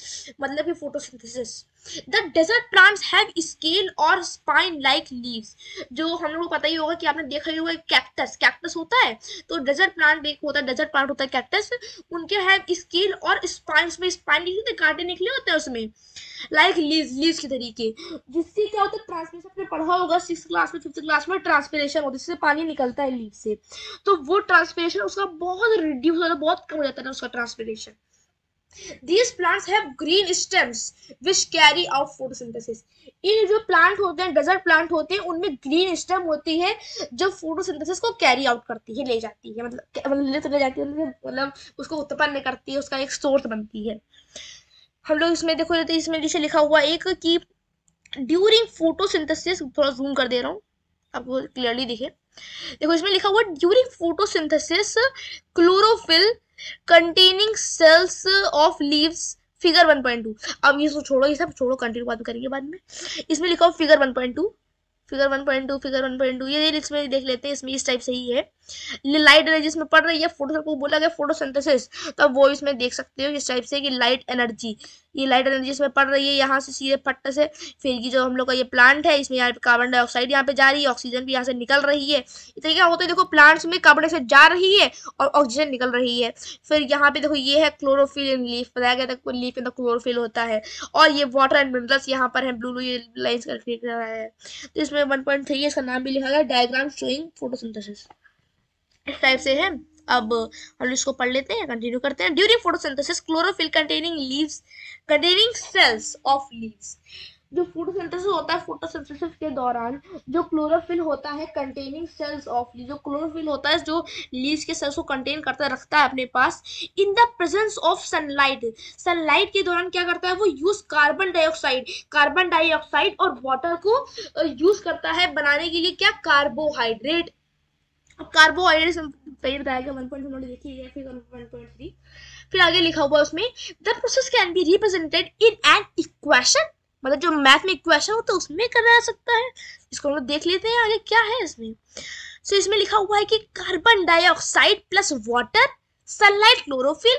मतलब कि photosynthesis. The desert plants have scale or spine like leaves. जो हम लोग को पता ही होगा कि आपने देखा ही होगा कैक्टस होता है, तो डेजर्ट प्लांट एक होता है, डेजर्ट प्लांट होता है कैक्टस, उनके हैव स्केल और स्पाइन, में स्पाइन निकले, कांटे निकले होते हैं उसमें। लाइक लीव्स के तरीके, जिससे क्या होता है ट्रांसपिरेशन आपने पढ़ा होगा 6th क्लास में 5th क्लास में, ट्रांसपिरेशन होता है जिससे पानी निकलता है लीव से, तो वो ट्रांसपिरेशन उसका बहुत रिड्यूस हो जाता है, बहुत कम हो जाता है उसका transpiration. These plants have green stems which carry out photosynthesis. ये जो प्लांट होते हैं, डेजर्ट प्लांट होते हैं, उनमें ग्रीन स्टेम होती है जो फोटोसिंथेसिस को कैरी आउट करती है, ले जाती है, मतलब ले जाती है, मतलब उसको उत्पन्न करती है, उसका एक सोर्स बनती है। हम लोग इसमें देखो, इसमें नीचे लिखा हुआ एक कि ड्यूरिंग फोटोसिंथेसिस, थोड़ा जूम कर दे रहा हूँ आपको क्लियरली दिखे, देखो इसमें लिखा हुआ during photosynthesis chlorophyll containing cells of leaves, figure 1.2। अब ये छोड़ो, ये सब छोड़ो, कंटिन्यू बात करेंगे बाद में। इसमें लिखा हो फिगर 1.2, फिगर 1.2 ये इसमें देख लेते हैं, इसमें इस टाइप से ही है, लाइट एनर्जी इसमें पड़ रही है, फोटो को बोला गया फोटोसिंथेसिस, तो वो इसमें देख सकते हो इस टाइप से कि लाइट एनर्जी, ये लाइट एनर्जी इसमें पड़ रही है यहाँ से सीधे फट से, फिर ये जो हम लोग का ये प्लांट है, इसमें यहाँ पे कार्बन डाइऑक्साइड यहाँ पे जा रही है, ऑक्सीजन भी यहाँ से निकल रही है। इतना क्या होता है, देखो प्लांट्स में कार्बन डाइऑक्साइड जा रही है और ऑक्सीजन निकल रही है। फिर यहाँ पे देखो ये है क्लोरोफिल इन लीफ, बताया गया था लीफ के अंदर क्लोरोफिल होता है, और ये वाटर एंड मिनरल्स यहाँ पर है, ब्लू ये लाइन्स कर रहा है। तो इसमें 1.3 इसका नाम भी लिखा गया, डायग्राम शोइंग फोटोसिंथेसिस, इस टाइप से है। अब हम इसको पढ़ लेते हैं, कंटिन्यू करते हैं। During photosynthesis chlorophyll containing leaves, containing cells of leaves, जो फोटोसिंथेसिस होता है, फोटोसिंथेसिस के दौरान जो क्लोरोफिल होता है कंटेनिंग सेल्स ऑफ लीव, जो क्लोरोफिल होता है जो लीव्स के सेल्स को कंटेन करता रखता है अपने पास, in the presence of sunlight, sunlight के दौरान क्या करता है वो यूज कार्बन डाइऑक्साइड और वाटर को यूज करता है बनाने के लिए, क्या, कार्बोहाइड्रेट। कार्बोहाइड्रेट पहले बताया गया 1.1 देखिए, फिर 1.3 फिर आगे लिखा हुआ उसमें, the process can be represented in an equation, मतलब जो मैथ में इक्वेशन होता है उसमें करा जा सकता है। इसको हम लोग देख लेते हैं आगे क्या है इसमें। सो इसमें लिखा हुआ है कि carbon dioxide plus water, sunlight, chlorophyll,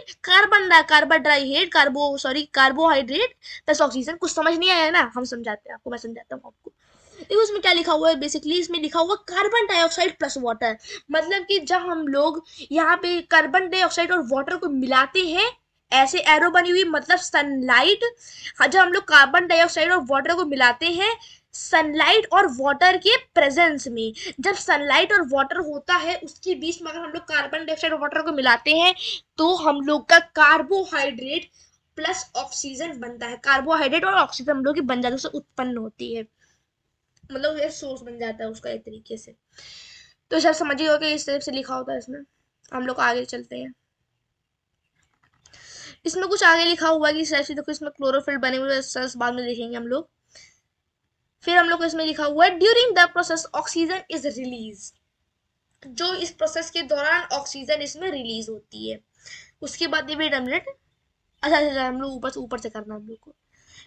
carbohydrate plus oxygen. कुछ समझ नहीं आया ना, हम समझाते हैं आपको, मैं समझाता हूँ आपको। देखो उसमें क्या लिखा हुआ है, बेसिकली इसमें लिखा हुआ कार्बन डाइऑक्साइड प्लस वाटर, मतलब कि जब हम लोग यहाँ पे कार्बन डाइऑक्साइड और वाटर को मिलाते हैं, ऐसे एरो बनी हुई, मतलब सनलाइट, जब हम लोग कार्बन डाइऑक्साइड और वाटर को मिलाते हैं सनलाइट और वाटर के प्रेजेंस में, जब सनलाइट और वाटर होता है उसके बीच में अगर हम लोग कार्बन डाइऑक्साइड और वाटर को मिलाते हैं तो हम लोग का कार्बोहाइड्रेट प्लस ऑक्सीजन बनता है। कार्बोहाइड्रेट और ऑक्सीजन हम लोग की बन जाती है, उससे उत्पन्न होती है, मतलब ये सोर्स बन जाता है उसका एक तरीके से। तो शायद समझिए हो कि इस तरह से लिखा होता है इसमें। हम लोग आगे चलते हैं, इसमें कुछ आगे लिखा हुआ है कि शायद देखो इसमें क्लोरोफिल बने हुए सेल्स बाद में देखेंगे हम लोग। फिर हम लोग को इसमें लिखा हुआ है during the process oxygen is release, जो इस प्रोसेस के दौरान ऑक्सीजन इसमें रिलीज होती है। उसके बाद ये वेट अ मिनट, अच्छा हम लोग ऊपर से करना, हम लोग को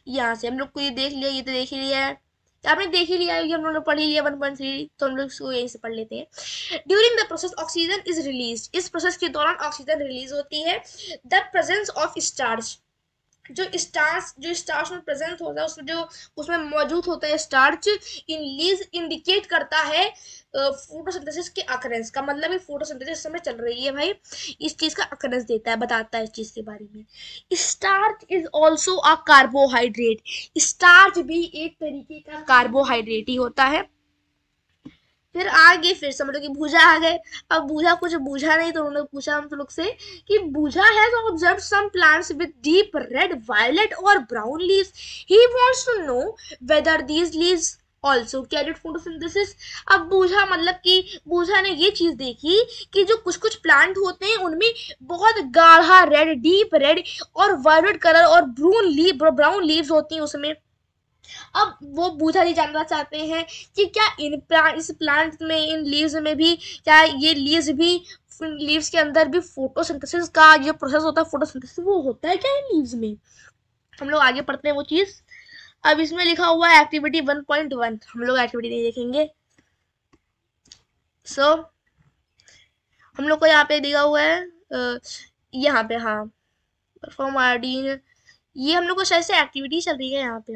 यहाँ से हम लोग को ये देख लिया, ये तो देख ही लिया है, आपने देख ही लिया, हम लोग ने पढ़ ही लिया 1.3, तो हम लोग इसको यहीं से पढ़ लेते हैं। During the process oxygen is release, इस प्रोसेस के दौरान ऑक्सीजन रिलीज होती है। द प्रेजेंस ऑफ स्टार्च, जो स्टार्च में प्रेजेंट होता है, उसमें मौजूद होता है स्टार्च, इन लीव्स इंडिकेट करता है फोटोसिंथेसिस के अकरेंस का, मतलब ये फोटोसिंथेसिस समय चल रही है भाई, इस चीज का अकरेंस देता है, बताता है इस चीज के बारे में। Starch is also a carbohydrate, starch भी एक तरीके का कार्बोहाइड्रेट ही होता है। फिर आगे फिर समझ लो कि भूजा आ गए। अब भूजा कुछ बूझा नहीं, तो उन्होंने पूछा हम लोग से कि Boojho has observed some plants with deep red, violet और brown leaves, he wants to know whether these leaves also carried photosynthesis. अब बूझा मतलब कि बूझा ने ये चीज देखी कि जो कुछ प्लांट होते हैं उनमें बहुत गाढ़ा रेड, डीप रेड और वायलेट कलर और ब्राउन लीव्स होती हैं उसमें। अब वो बूझा ही जानना चाहते हैं कि क्या इस प्लांट में, इन लीव्स में भी, क्या ये लीव्स के अंदर भी फोटोसिंथेसिस का जो प्रोसेस होता है, फोटोसिंथेसिस वो होता है क्या इन लीव्स में। हम लोग आगे पढ़ते हैं वो चीज। अब इसमें लिखा हुआ है एक्टिविटी 1.1, हम लोग एक्टिविटी नहीं देखेंगे। सो हम लोग को यहाँ पे दिया हुआ है, यहाँ पे, हाँ, परफॉर्म आयोडीन, ये हम लोग को शायद से एक्टिविटी चल रही है यहाँ पे,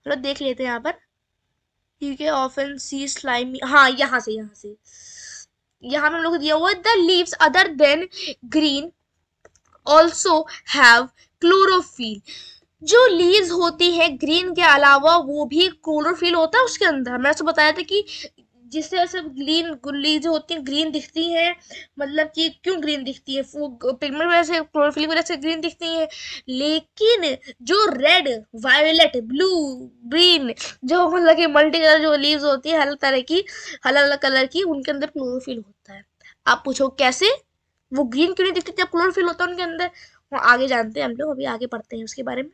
लोग देख लेते हैं यहाँ पर। ठीक है, ऑफन सी स्लाइमी, हाँ यहाँ से यहाँ पे हम लोग को दिया हुआ the leaves other than green also have chlorophyll, जो लीव्स होती है ग्रीन के अलावा वो भी क्लोरोफिल होता है उसके अंदर। मैंने आपको बताया था कि जिससे ऐसे ग्रीन लीव्स होती हैं ग्रीन दिखती हैं, मतलब कि क्यों ग्रीन दिखती है, वो पिगमेंट वजह से, क्लोरोफिल की वजह से ग्रीन दिखती है। लेकिन जो रेड, वायलेट, ब्लू, ग्रीन, जो मतलब कि मल्टी कलर जो लीव्स होती है अलग तरह की, अलग अलग कलर की, उनके अंदर क्लोरोफिल होता है। आप पूछो कैसे, वो ग्रीन क्यों नहीं दिखती जब क्लोरोफिल होता है उनके अंदर? वो आगे जानते हैं हम लोग, अभी आगे पढ़ते हैं उसके बारे में।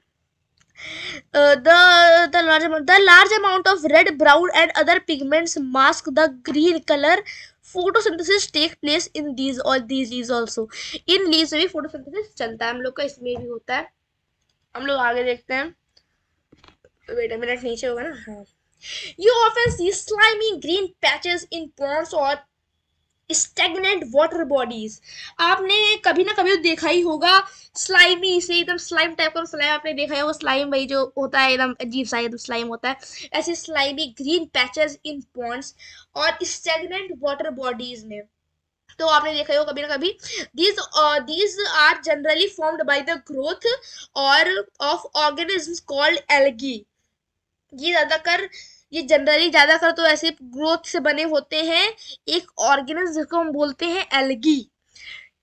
The large amount of red, brown, and other pigments mask the green color. Photosynthesis take place in these leaves also. In leaves में भी photosynthesis चलता है हम लोग का, इसमें भी होता है। हम लोग आगे देखते हैं। वेट अ मिनट, नीचे होगा ना, हाँ। You often see slimy green patches in ponds or stagnant water bodies. आपने कभी ना कभी तो देखा ही होगा, स्लाइमी से एकदम स्लाइम टाइप का स्लाइम आपने देखा है, वो स्लाइम वही जो होता है एकदम अजीब सा एकदम स्लाइम होता है। ऐसे slimy green patches in ponds और स्टेगनेंट वाटर बॉडीज में तो आपने देखा हो कभी ना कभी। these are generally formed by the growth और ऑफ ऑर्गेनिजम्स कॉल्ड एल्गी। ये जनरली ज्यादातर तो ऐसे ग्रोथ से बने होते हैं एक ऑर्गेनिज्म जिसको हम बोलते हैं algae.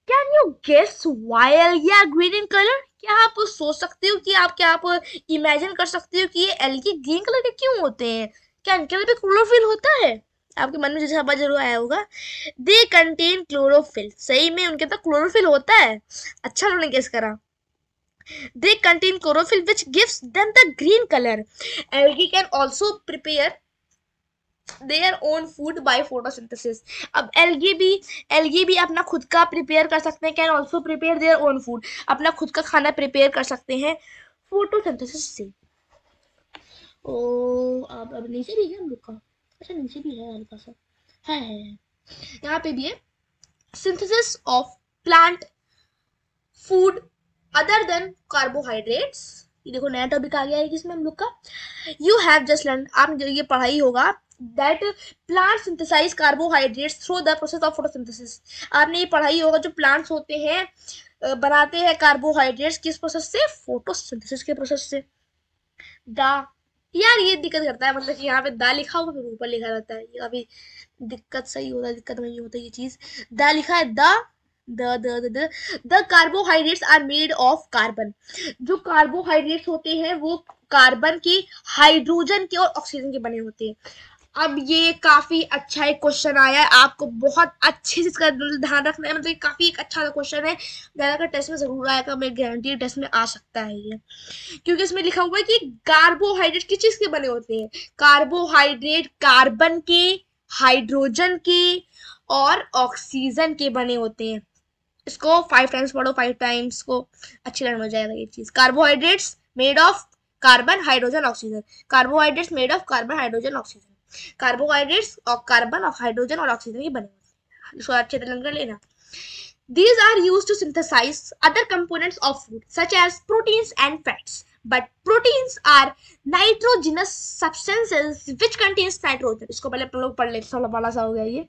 Can you guess why algae are green in colour? क्या आप सोच सकते हो कि आप इमेजिन कर सकते हो कि ये एल्गी ग्रीन कलर के क्यों होते हैं? क्या इनके अंदर भी क्लोरोफिल होता है? आपके मन में जैसा जरूर आया होगा। दे कंटेन क्लोरोफिल, सही में उनके अंदर क्लोरोफिल होता है। अच्छा उन्होंने गेस करा। They contain chlorophyll which gives them the green color. Algae can also prepare their own food by photosynthesis. अब algae भी अपना खुद का प्रिपेयर कर सकते हैं, can also prepare their own food, अपना खुद का खाना प्रिपेयर कर सकते हैं फोटोसिंथेसिस से। ओ अब नीचे भी है हम लोग का, अच्छा नीचे भी है हल्का सा, है यहाँ पे भी है। Synthesis of plant food other than carbohydrates. ये देखो नया टॉपिक आ गया है इसमें हम लोग का। यू हैव जस्ट लर्न, आपने ये पढ़ाई होगा that plant synthesise carbohydrates through the process of photosynthesis. आपने ये पढ़ाई होगा जो प्लांट्स होते हैं बनाते हैं कार्बोहाइड्रेट्स किस प्रोसेस से? फोटोसिंथेसिस के प्रोसेस से। दा, यार ये दिक्कत करता है, मतलब कि यहाँ पे दा लिखा होगा फिर ऊपर लिखा रहता है, ये अभी दिक्कत सही होता है, दिक्कत नहीं होता ये चीज। दा लिखा है the carbohydrates are made of carbon. जो कार्बोहाइड्रेट्स होते हैं वो कार्बन की, हाइड्रोजन के और ऑक्सीजन के बने होते हैं। अब ये काफी अच्छा एक क्वेश्चन आया है, आपको बहुत अच्छे से इसका ध्यान रखना है, मतलब काफी एक अच्छा क्वेश्चन है, ज्यादातर टेस्ट में जरूर आएगा, मैं गारंटी टेस्ट में आ सकता है ये, क्योंकि इसमें लिखा हुआ है कि कार्बोहाइड्रेट किस चीज के बने होते हैं? कार्बोहाइड्रेट कार्बन के, हाइड्रोजन के और ऑक्सीजन के बने होते हैं। इसको 5 टाइम्स पढ़ो, 5 टाइम्स को अच्छी लर्न हो जाएगा ये चीज। Carbohydrates made of carbon, hydrogen, oxygen. Carbohydrates made of carbon, hydrogen, oxygen. Carbohydrates और कार्बन और हाइड्रोजन और ऑक्सीजन के बने होते हैं, इसको अच्छे से लर्न कर लेना। These are used to synthesize other components of food such as proteins and fats. But proteins are nitrogenous substances which contains nitrogen. इसको पहले लोग पढ़ लेते, थोड़ा बड़ा सा हो गया ये।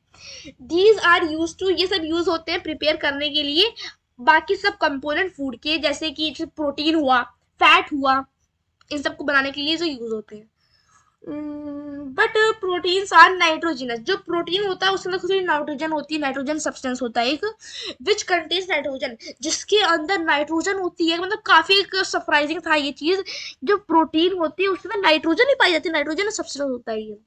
These are used to, ये सब यूज होते हैं प्रिपेयर करने के लिए बाकी सब कंपोनेंट फूड के, जैसे कि प्रोटीन हुआ, फैट हुआ, इन सबको बनाने के लिए जो यूज होते हैं। बट प्रोटीन्स आर नाइट्रोजनस, जो प्रोटीन होता है उसके अंदर कुछ नाइट्रोजन होती है, नाइट्रोजन सब्सटेंस होता है एक, विच कंटेन्स नाइट्रोजन, जिसके अंदर नाइट्रोजन होती है। मतलब काफी एक सरप्राइजिंग था ये चीज, जो प्रोटीन होती है उसमें नाइट्रोजन ही पाई जाती है, नाइट्रोजन सब्सटेंस होता है ये।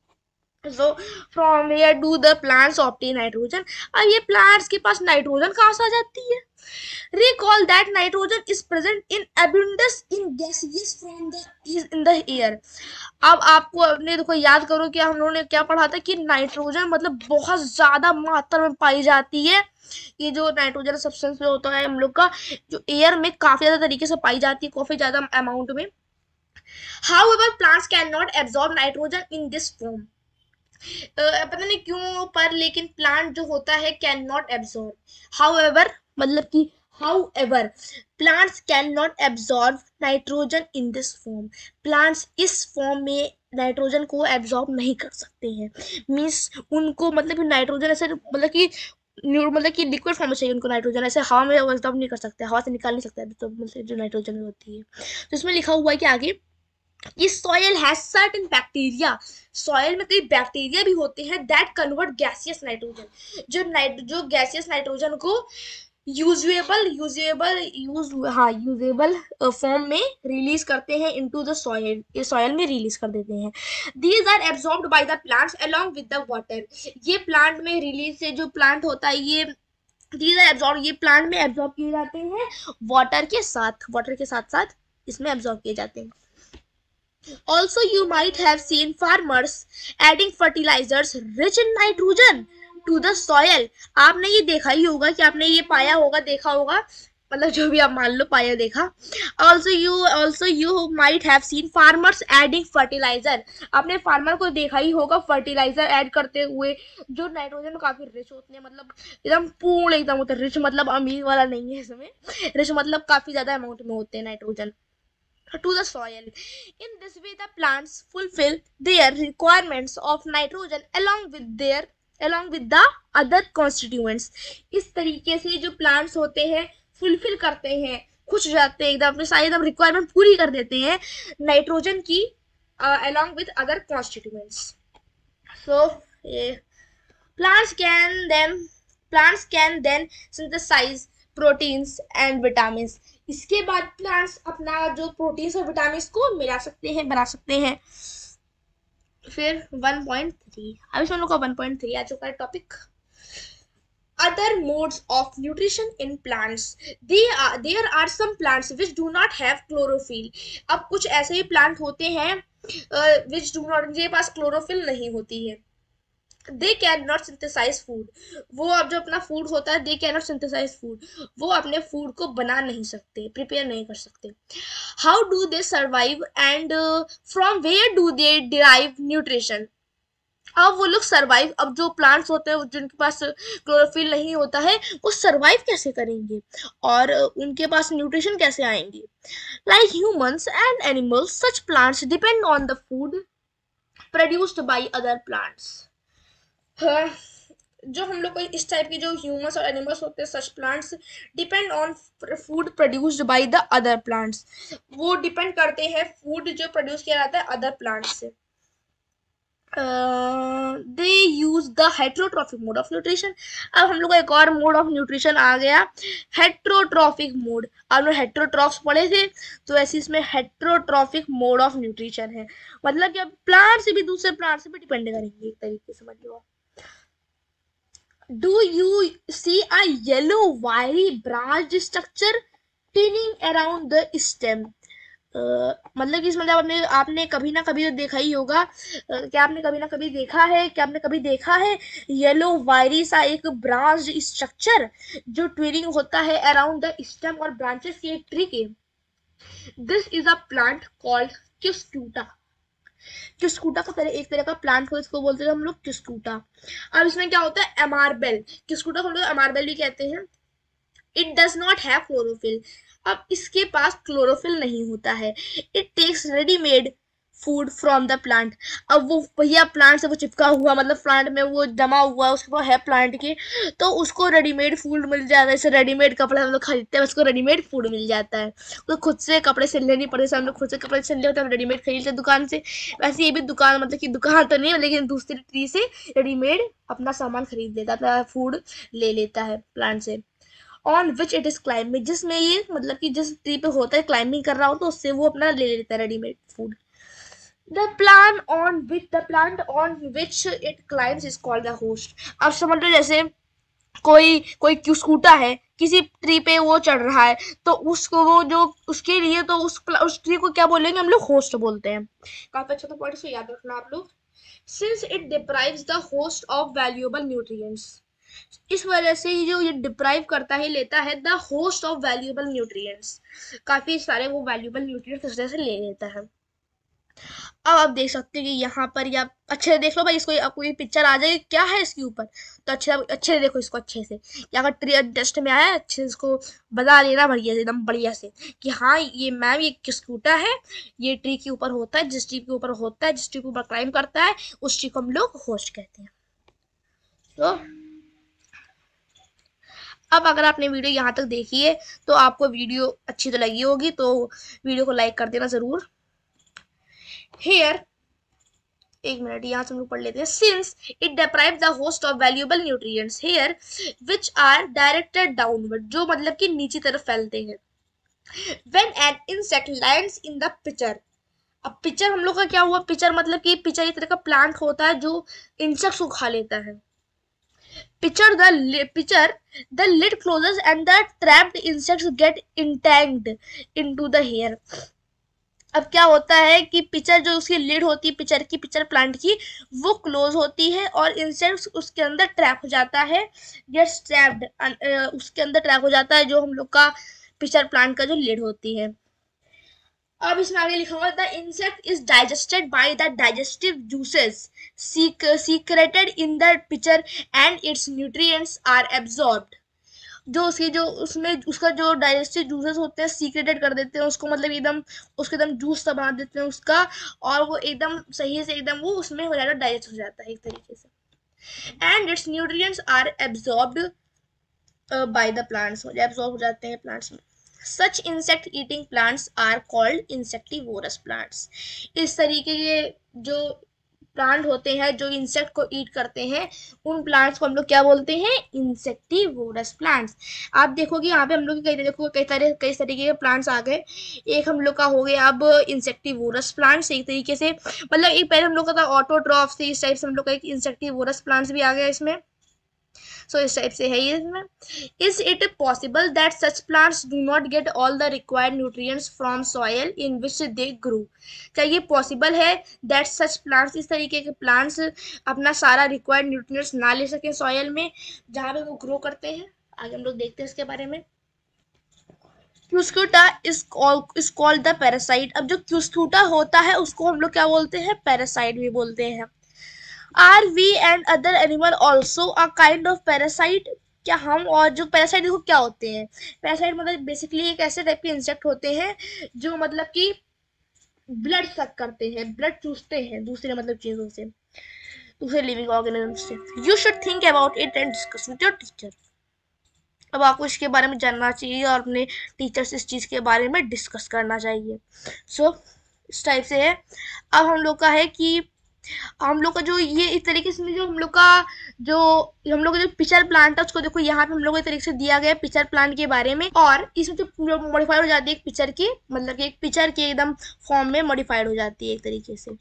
So from where do the plants obtain nitrogen? अब ये plants के पास नाइट्रोजन कहाँ से आ जाती है? Recall that nitrogen is present in abundance in gases from the air. अब आपको अपने देखो याद करो कि हम लोगों ने क्या पढ़ा था कि नाइट्रोजन मतलब बहुत ज्यादा मात्रा में पाई जाती है। ये जो नाइट्रोजन सब्सटेंस होता है हम लोग का, जो एयर में काफी ज्यादा तरीके से पाई जाती है, काफी ज्यादा अमाउंट में। However, plants cannot absorb nitrogen in this form. पता नहीं क्यों पर लेकिन प्लांट जो होता है कैन नॉट एब्जॉर्ब। हाउएवर मतलब कि however plants can not absorb nitrogen in this form. Plants इस फॉर्म में नाइट्रोजन को एब्जॉर्ब नहीं कर सकते हैं। मीन्स उनको मतलब नाइट्रोजन ऐसे मतलब कि मतलब कि लिक्विड फॉर्म में चाहिए उनको नाइट्रोजन, ऐसे हवा में एब्जॉर्ब नहीं कर सकते, हवा से निकाल नहीं सकते तो मतलब जो नाइट्रोजन होती है। तो इसमें लिखा हुआ है कि आगे कि soil has certain bacteria, soil में कई बैक्टीरिया भी होते हैं दैट कन्वर्ट गैसियस नाइट्रोजन, जो गैसियस नाइट्रोजन को यूजेबल फॉर्म में रिलीज करते हैं इनटू द सॉइल, ये सॉइल में रिलीज कर देते हैं। These are absorbed by the plants along with the water, ये प्लांट में रिलीज से जो प्लांट होता है ये दीज आर एब्जॉर्ब, ये प्लांट में एब्जॉर्ब किए जाते हैं वाटर के साथ साथ इसमें एब्जॉर्ब किए जाते हैं। Also, you might have seen farmers adding fertilizers rich in nitrogen to the soil. आपने ये देखा ही होगा कि आपने ये पाया होगा, देखा होगा, मतलब जो भी आप मान लो पाया देखा। Also you might have seen farmers adding fertilizer. आपने फार्मर को देखा ही होगा फर्टिलाइजर ऐड करते हुए जो नाइट्रोजन काफी रिच होते हैं, मतलब एकदम पूर्ण एकदम होते हैं। रिच मतलब अमीर वाला नहीं है इसमें, रिच मतलब काफी ज्यादा अमाउंट में होते हैं nitrogen to the soil. In this way, the plants fulfill their requirements of nitrogen along with the other constituents. इस तरीके से जो plants होते हैं fulfill करते हैं, खुश जाते हैं एकदम, अपने सारी एकदम रिक्वायरमेंट पूरी कर देते हैं नाइट्रोजन की along with other constituents. So plants can then synthesize proteins and vitamins. इसके बाद प्लांट्स अपना जो प्रोटीन्स और विटामिन्स को मिला सकते हैं, बना सकते हैं। फिर 1.3, अभी हम लोग का 1.3 आ चुका है topic. Other modes of nutrition in plants. There are some plants which do not have chlorophyll. अब कुछ ऐसे ही प्लांट होते हैं which do not, जिनके पास क्लोरोफिल नहीं होती है। They cannot synthesize food. वो अब जो अपना फूड होता है they cannot synthesize food, वो अपने फूड को बना नहीं सकते, प्रिपेयर नहीं कर सकते। How do they survive and from where do they derive nutrition? अब वो लोग सर्वाइव, अब जो प्लांट्स होते हैं जिनके पास क्लोरोफिल नहीं होता है वो सर्वाइव कैसे करेंगे और उनके पास न्यूट्रिशन कैसे आएंगे? Like humans and animals, such plants depend on the food produced by other plants. जो हम लोग को इस टाइप की जो ह्यूमंस और एनिमल्स होते हैं, सच plants depend on food produced by the other plants, वो डिपेंड करते हैं फूड जो प्रोड्यूस किया जाता है अदर प्लांट्स से। They use the heterotrophic mode of nutrition. अब हम लोग का एक और मोड ऑफ न्यूट्रिशन आ गया, हेट्रोट्रॉफिक मोड। अब लोग हेट्रोट्रॉफ्स पढ़े थे तो ऐसे इसमें हेट्रोट्रॉफिक मोड ऑफ न्यूट्रिशन है, मतलब कि अब प्लांट से भी दूसरे प्लांट से भी डिपेंड करेंगे एक तरीके से, समझ लो। Do you see a yellow wiry branched structure twining around the stem? मतलब कि मतलब आपने कभी ना कभी तो देखा ही होगा, क्या आपने कभी ना कभी देखा है, क्या आपने कभी देखा है येलो वायरी सा एक ब्रांच स्ट्रक्चर जो ट्विनिंग होता है अराउंड द स्टेम और ब्रांचेस की एक ट्री के? This is a plant called Cuscuta. Cuscuta का एक तरह का प्लांट हो, इसको बोलते हैं हम लोग क्यूस्क्यूटा। अब इसमें क्या होता है, एमारबेल, क्यूस्क्यूटा को हम लोग एमारबेल भी कहते हैं। It does not have chlorophyll, अब इसके पास क्लोरोफिल नहीं होता है। It takes readymade food from the plant, अब वो भैया प्लांट से वो चिपका हुआ, मतलब प्लांट में वो जमा हुआ उसके पास है प्लांट के, तो उसको रेडीमेड फूड मिल जाता है। जैसे रेडीमेड कपड़े हम लोग खरीदते हैं, उसको रेडीमेड फूड मिल जाता है, तो खुद से कपड़े सिलने नहीं पड़े। हम लोग खुद से कपड़े सिलने होते हैं, रेडीमेड खरीदते हैं दुकान से। वैसे ये भी दुकान, मतलब कि दुकान तो नहीं लेकिन दूसरी ट्री से रेडीमेड अपना सामान खरीद लेता है, अपना फूड ले लेता है प्लांट से। On which it is climbing, जिसमें ये मतलब कि जिस ट्री पे होता है क्लाइंबिंग कर रहा हो तो उससे वो अपना ले लेता है readymade food. The plant on which it climbs is called the host. अब समझ लो जैसे कोई क्यूस्कूटा है, किसी ट्री पे वो चढ़ रहा है, तो उसको वो जो उसके लिए तो उस ट्री को क्या बोलेंगे हम लोग, होस्ट बोलते हैं। काफी अच्छा, तो पॉइंट से याद रखना आप लोग। Since it deprives the host of valuable nutrients, इस वजह से जो ये डिप्राइव करता है, लेता है the host of valuable nutrients, काफी सारे वो वैल्यूएबल न्यूट्रिएंट्स इस वजह से ले लेता है। अब आप देख सकते हैं कि यहाँ पर या अच्छे से देख लो भाई, इसको आपको ये पिक्चर आ जाएगी क्या है इसके ऊपर, तो अच्छे से देखो इसको अच्छे से, या अगर ट्री डस्ट में आया अच्छे से इसको बता लेना बढ़िया से, एकदम बढ़िया से कि हाँ ये मैम ये क्यूस्क्यूटा है, ये ट्री के ऊपर होता है, जिस ट्री के ऊपर होता है, जिस ट्री के ऊपर क्लाइम करता है उस ट्री को हम लोग होस्ट कहते हैं। तो अब अगर आपने वीडियो यहाँ तक देखी है तो आपको वीडियो अच्छी तो लगी होगी, तो वीडियो को लाइक कर देना जरूर। हेयर, एक मिनट यहाँ से हम लोग पढ़ लेते हैं। Since it deprive the host of valuable nutrients hair which are directed downward, जो मतलब कि नीचे तरफ फैलते हैं। When an insect lands in the pitcher, अब पिचर हम लोग का क्या हुआ, पिचर मतलब कि पिचर एक तरह का प्लांट होता है जो इंसेक्ट्स को खा लेता है। Pitcher the lid closes and the trapped insects get entangled into the hair। अब क्या होता है कि पिचर जो उसकी लिड होती है पिचर की, पिचर प्लांट की, वो क्लोज होती है और इंसेक्ट्स उसके अंदर ट्रैप हो जाता है, गेट्स ट्रैप्ड, उसके अंदर ट्रैप हो जाता है जो हम लोग का पिचर प्लांट का जो लिड होती है। अब इसमें आगे लिखा हुआ the insect is digested by the digestive juices secreted in the pitcher and its nutrients are absorbed. जो उसकी जो उसमें उसका जो डाइजेस्टिव जूसेस होते हैं सीक्रेटेड कर देते हैं उसको, मतलब एकदम उसको एकदम जूस सा बना देते हैं उसका, और वो एकदम सही से एकदम वो उसमें हो जाता, डाइजेस्ट हो जाता है एक तरीके से। And its nutrients are absorbed by the plants, absorb हो जाते हैं प्लांट्स में। Such insect eating plants are called insectivorous plants। इस तरीके के जो प्लांट होते हैं जो इंसेक्ट को ईट करते हैं उन प्लांट्स को हम लोग क्या बोलते हैं, इंसेक्टिवोरस प्लांट्स। आप देखोगे यहाँ पे हम लोग कई तरीके के प्लांट्स आ गए। एक हम लोग का हो गया अब इंसेक्टिवोरस प्लांट्स, एक तरीके से मतलब एक पहले हम लोग का था ऑटोट्रॉफ से, इस टाइप से हम लोग का एक इंसेक्टिवोरस प्लांट्स भी आ गया इसमें। सो इस टाइप से है ये इसमें। Is it possible that such plants do not get all the required nutrients from soil in which they grow. क्या ये पॉसिबल है दैट सच प्लांट्स, इस तरीके के प्लांट्स अपना सारा रिक्वायर्ड न्यूट्रिएंट्स ना ले सकें सॉयल में जहाँ पे वो ग्रो करते हैं? आगे हम लोग देखते हैं इसके बारे में। क्यूस्क्यूटा इज कॉल्ड द पैरासाइट। अब जो क्यूस्क्यूटा होता है उसको हम लोग क्या बोलते हैं, पैरासाइट भी बोलते हैं। Are we and other animal also a kind of parasite? क्या हम और जो पैरासाइट देखो क्या होते हैं, पैरासाइट मतलब बेसिकली एक ऐसे टाइप के इंसेक्ट होते हैं जो मतलब कि ब्लड सक करते हैं, ब्लड चूसते हैं दूसरे मतलब चीजों से, दूसरे लिविंग ऑर्गेनिज्म से। You should think about it and discuss with your teacher. अब आपको इसके बारे में जानना चाहिए और अपने टीचर से इस चीज के बारे में डिस्कस करना चाहिए। सो इस टाइप से है। अब हम लोग का है कि हम लोग का जो ये इस तरीके से जो हम लोग का जो पिचर प्लांट है उसको देखो यहाँ पे हम लोग इस तरीके से दिया गया है पिचर प्लांट के बारे में, और इसमें जो मॉडिफाइड हो जाती है एक पिचर की, मतलब कि एक पिचर के एकदम फॉर्म में मॉडिफाइड हो जाती है एक तरीके से।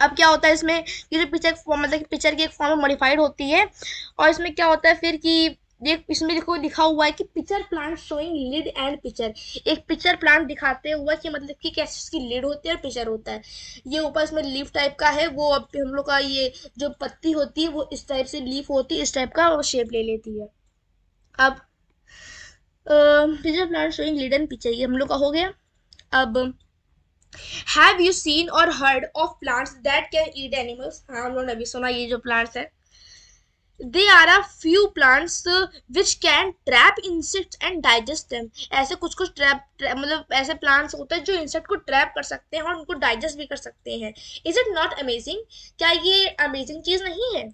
अब क्या होता है इसमें ये जो पिचर मतलब पिचर की एक फॉर्म में मॉडिफाइड होती है, और इसमें क्या होता है फिर कि ये इसमें देखो लिखा हुआ है कि pitcher plant showing lid and pitcher. एक पिचर प्लांट दिखाते हुए कि मतलब कि कैसे इसकी लिड होती है और पिचर होता है। ये ऊपर इसमें लीफ टाइप का है, वो अब हम लोग का ये जो पत्ती होती है वो इस टाइप से लीफ होती है, इस टाइप का वो शेप ले लेती है। अब pitcher plant showing lid and pitcher ये हम लोग का हो गया। अब हैव यू सीन और heard of plants that can eat animals? हाँ हम लोगों ने अभी सुना ये जो प्लांट्स है, There are a few plants which can trap insects and digest them। ऐसे कुछ ट्रैप मतलब ऐसे प्लांट्स होते हैं जो इंसेक्ट को ट्रैप कर सकते हैं और उनको डाइजेस्ट भी कर सकते हैं। Is it not amazing? क्या ये अमेजिंग चीज नहीं है?